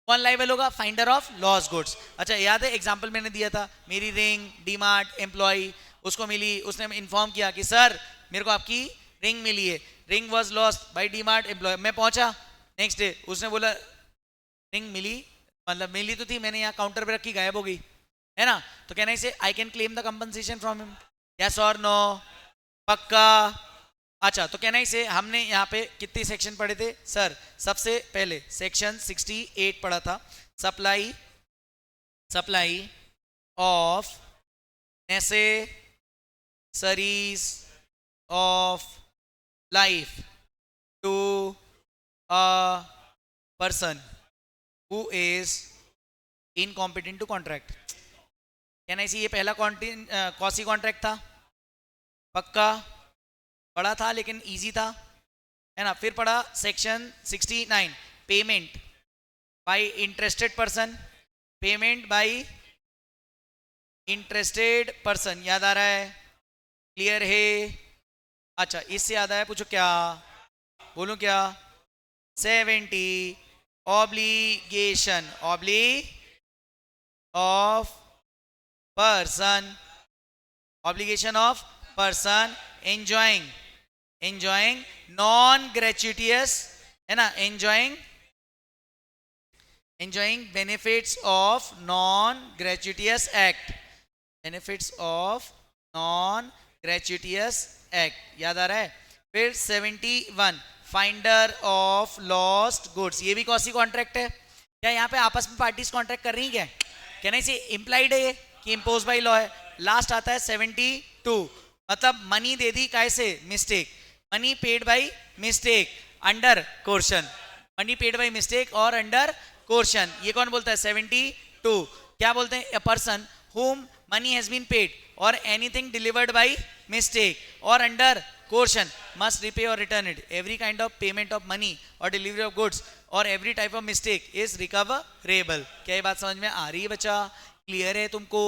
कौन liable होगा? Finder of lost goods. अच्छा याद है example मैंने दिया था, मेरी ring DMart employ उसको मिली, उसने इन्फॉर्म किया कि सर मेरे को आपकी रिंग मिली है, ring was lost by DMart employ. मैं पहुंचा नेक्स्ट डे, उसने बोला रिंग मिली, मतलब मिली तो थी, मैंने यहाँ काउंटर पे रखी, गायब हो गई, है ना? तो कहना से I can claim the compensation from him, yes और नो? पक्का? अच्छा तो कहना से हमने यहाँ पे कितने सेक्शन पढ़े थे सर? सबसे पहले सेक्शन 68 पढ़ा था, supply of necessaries of life to a person who is incompetent to contract. कहना से ये पहला कौसी कॉन्ट्रैक्ट था। पक्का? पढ़ा था लेकिन इजी था, है ना? फिर पढ़ा section 69 payment by interested person, payment by interested person, याद आ रहा है? क्लियर है? अच्छा इससे याद आया, पूछो क्या? बोलूं क्या? 70 obligation of person enjoying non gratuitous, है ना? enjoying benefits of non gratuitous act, याद आ रहा है? फिर 71 फाइंडर ऑफ लॉस्ट गुड्स, ये भी कौन सी कॉन्ट्रैक्ट है? क्या यहाँ पे आपस में पार्टीज कॉन्ट्रैक्ट कर रही हैं क्या? कहने से इम्प्लाइड है कि इम्पोज बाई लॉ है। लास्ट आता है 72, मतलब मनी दे दी कैसे? Mistake, money paid by mistake under coercion, money paid by mistake और अंडर कोर्शन। ये कौन बोलता है? 72 क्या बोलते हैं? A person whom money has been paid or anything delivered by mistake or under Quotient must repay or return it. Every kind of payment of money or delivery of goods or every type of mistake is recoverable. क्या ये बात समझ में आ रही है बच्चा? Clear है तुमको?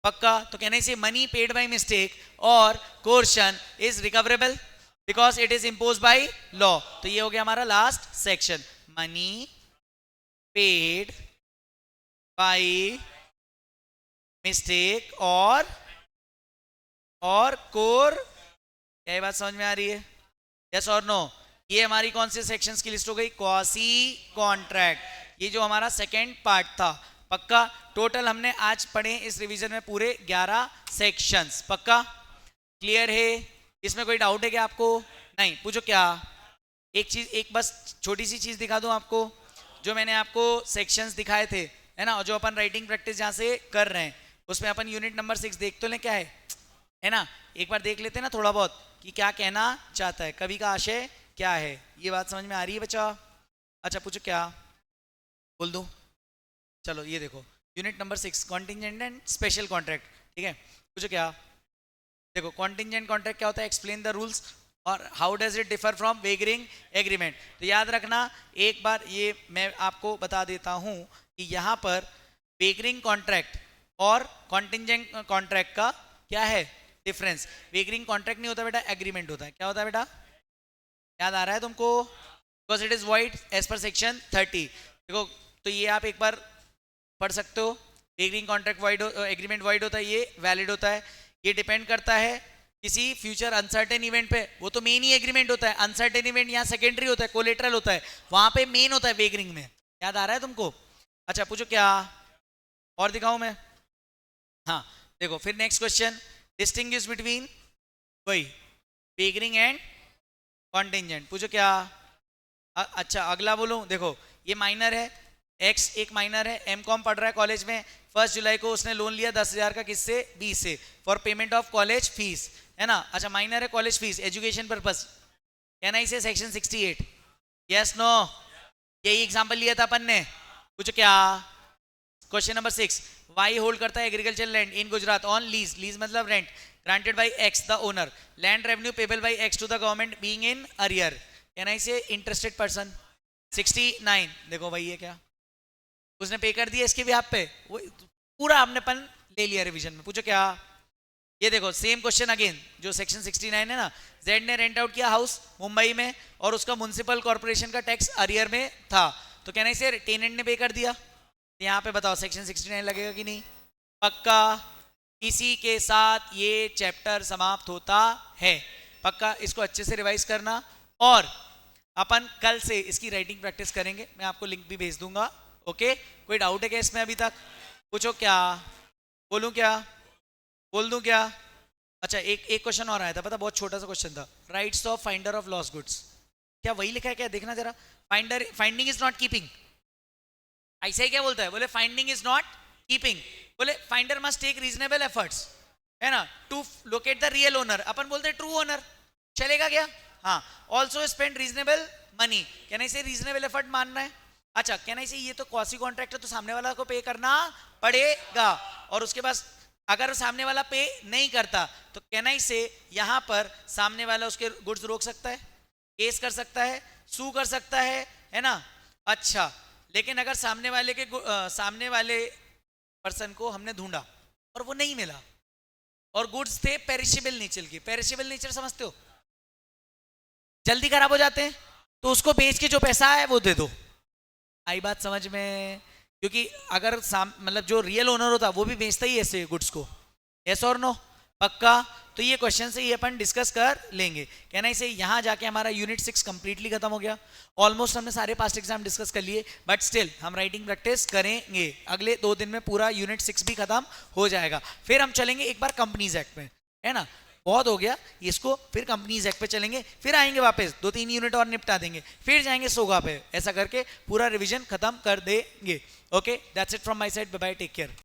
पक्का? तो कहने से मनी पेड बाय मिस्टेक और coercion is recoverable because it is impose by law. तो ये हो गया हमारा last section. Money paid by mistake और कोर. क्या ये बात समझ में आ रही है? यस और नो? ये हमारी कौन से सेक्शंस की लिस्ट हो गई? Quasi contract. ये जो हमारा सेकेंड पार्ट था. पक्का? टोटल हमने आज पढ़े इस रिवीजन में पूरे 11 सेक्शंस. पक्का? क्लियर है? इसमें कोई डाउट है क्या आपको? नहीं. पूछो क्या? एक चीज, एक बस छोटी सी चीज दिखा दूं आपको. जो मैंने आपको सेक्शंस दिखाए थे, है ना, और जो अपन राइटिंग प्रैक्टिस जहां से कर रहे हैं, उसमें अपन यूनिट नंबर 6 देख तो लें क्या है ना. एक बार देख लेते हैं ना थोड़ा बहुत कि क्या कहना चाहता है, कवि का आशय क्या है. ये बात समझ में आ रही है बच्चा? अच्छा पूछो क्या? बोल दूं? चलो ये देखो, unit number 6 contingent and special contract. ठीक है, पूछो क्या? देखो, कॉन्टिंजेंट कॉन्ट्रैक्ट क्या होता है? एक्सप्लेन द रूल्स और how does it differ from wagering agreement. तो याद रखना, एक बार ये मैं आपको बता देता हूं कि यहाँ पर वेगरिंग कॉन्ट्रैक्ट और कॉन्टिंजेंट कॉन्ट्रैक्ट का क्या है डिफरेंस. वेगरिंग कॉन्ट्रैक्ट नहीं होता बेटा, एग्रीमेंट होता है. क्या होता है बेटा? याद आ रहा है तुमको? Because it is void as per section 30. देखो, तो ये आप एक बार पढ़ सकते हो. वेगरिंग कॉन्ट्रैक्ट वॉइड, एग्रीमेंट वॉइड होता है, ये वैलिड होता है. ये डिपेंड करता है किसी फ्यूचर अनसर्टेन इवेंट पे. वो तो मेन ही एग्रीमेंट होता है. अनसर्टेन इवेंट यहाँ सेकेंडरी होता है, कोलेटरल होता है. वहां पे मेन होता है वेगरिंग में. याद आ रहा है तुमको? अच्छा पूछो क्या? और दिखाऊं मैं? हाँ देखो, फिर नेक्स्ट क्वेश्चन, डिस्टिंग्विश बिटवीन वही वेगरिंग एंड कॉन्टिंजेंट. पूछो क्या? अच्छा अगला बोलूं. देखो, ये माइनर है, एक्स एक माइनर है, एमकॉम पढ़ रहा है कॉलेज में. 1 जुलाई को उसने लोन लिया 10,000 का. किससे? बी से, for payment of college fees, है ना. अच्छा माइनर है, कॉलेज फीस, एजुकेशन पर्पस. कहना इसे सेक्शन 68. Yes no? यही एग्जाम्पल लिया था अपन ने. पूछो क्या? क्वेश्चन नंबर 6, वाई होल्ड करता है agriculture land in Gujarat on lease. Lease मतलब rent. Granted by X the owner. Land revenue payable by X to the government being in arrear. कहना इसे इंटरेस्टेड पर्सन. 69. देखो वही है क्या? उसने पे कर दिया इसके भी आप पे. वो पूरा हमने पन ले लिया रिवीजन में. पूछो क्या? ये देखो सेम क्वेश्चन अगेन, जो सेक्शन 69 है ना. जेड ने रेंट आउट किया हाउस मुंबई में और उसका म्युनिसिपल कॉर्पोरेशन का टैक्स अरियर में था. तो कहना इसे टेनेंट ने पे कर दिया. यहाँ पे बताओ सेक्शन 69 लगेगा कि नहीं? पक्का? इसी के साथ ये चैप्टर समाप्त होता है. पक्का? इसको अच्छे से रिवाइज करना और अपन कल से इसकी राइटिंग प्रैक्टिस करेंगे. मैं आपको लिंक भी भेज दूंगा. ओके? कोई डाउट है क्या इसमें अभी तक? पूछो क्या? बोलूं क्या? बोल दूं क्या? अच्छा एक क्वेश्चन और आया था, पता, बहुत छोटा सा क्वेश्चन था. Rights of finder of lost goods. क्या वही लिखा है क्या? देखना जरा. Finding is not keeping. ऐसा ही क्या बोलता है? बोले फाइंडिंग इज नॉट कीपिंग. बोले finder must take reasonable efforts, है ना, to locate the real owner. अपन बोलते हैं ट्रू ओनर. चलेगा क्या? हाँ. Also spend reasonable money. कहना इसे रीजनेबल एफर्ट मानना है. अच्छा कहना इसे ये तो क्वासी कॉन्ट्रैक्ट है, तो सामने वाला को पे करना पड़ेगा. और उसके बाद अगर सामने वाला पे नहीं करता तो कहना इसे यहाँ पर सामने वाला उसके गुड्स रोक सकता है, केस कर सकता है, सू कर सकता है ना. अच्छा लेकिन अगर सामने वाले पर्सन को हमने ढूंढा और वो नहीं मिला और गुड्स थे पेरिशेबल नेचर की. पेरिशेबल नेचर समझते हो? जल्दी खराब हो जाते हैं. तो उसको बेच के जो पैसा है वो दे दो. आई बात समझ में? क्योंकि अगर मतलब जो रियल ओनर होता वो भी बेचता ही ऐसे गुड्स को. यस और नो? पक्का? तो ये क्वेश्चन से ये अपन डिस्कस कर लेंगे. कहना इसे यहाँ जाके हमारा यूनिट 6 कंप्लीटली खत्म हो गया. ऑलमोस्ट हमने सारे पास्ट एग्जाम डिस्कस कर लिए, बट स्टिल हम राइटिंग प्रैक्टिस करेंगे. अगले 2 दिन में पूरा यूनिट 6 भी खत्म हो जाएगा. फिर हम चलेंगे एक बार कंपनीज एक्ट में, है ना. बहुत हो गया इसको, फिर कंपनीज एक्ट पे चलेंगे, फिर आएंगे वापस 2-3 यूनिट और निपटा देंगे, फिर जाएंगे सोगा पे. ऐसा करके पूरा रिवीजन खत्म कर देंगे. Okay, that's it from my side. Bye bye, take care.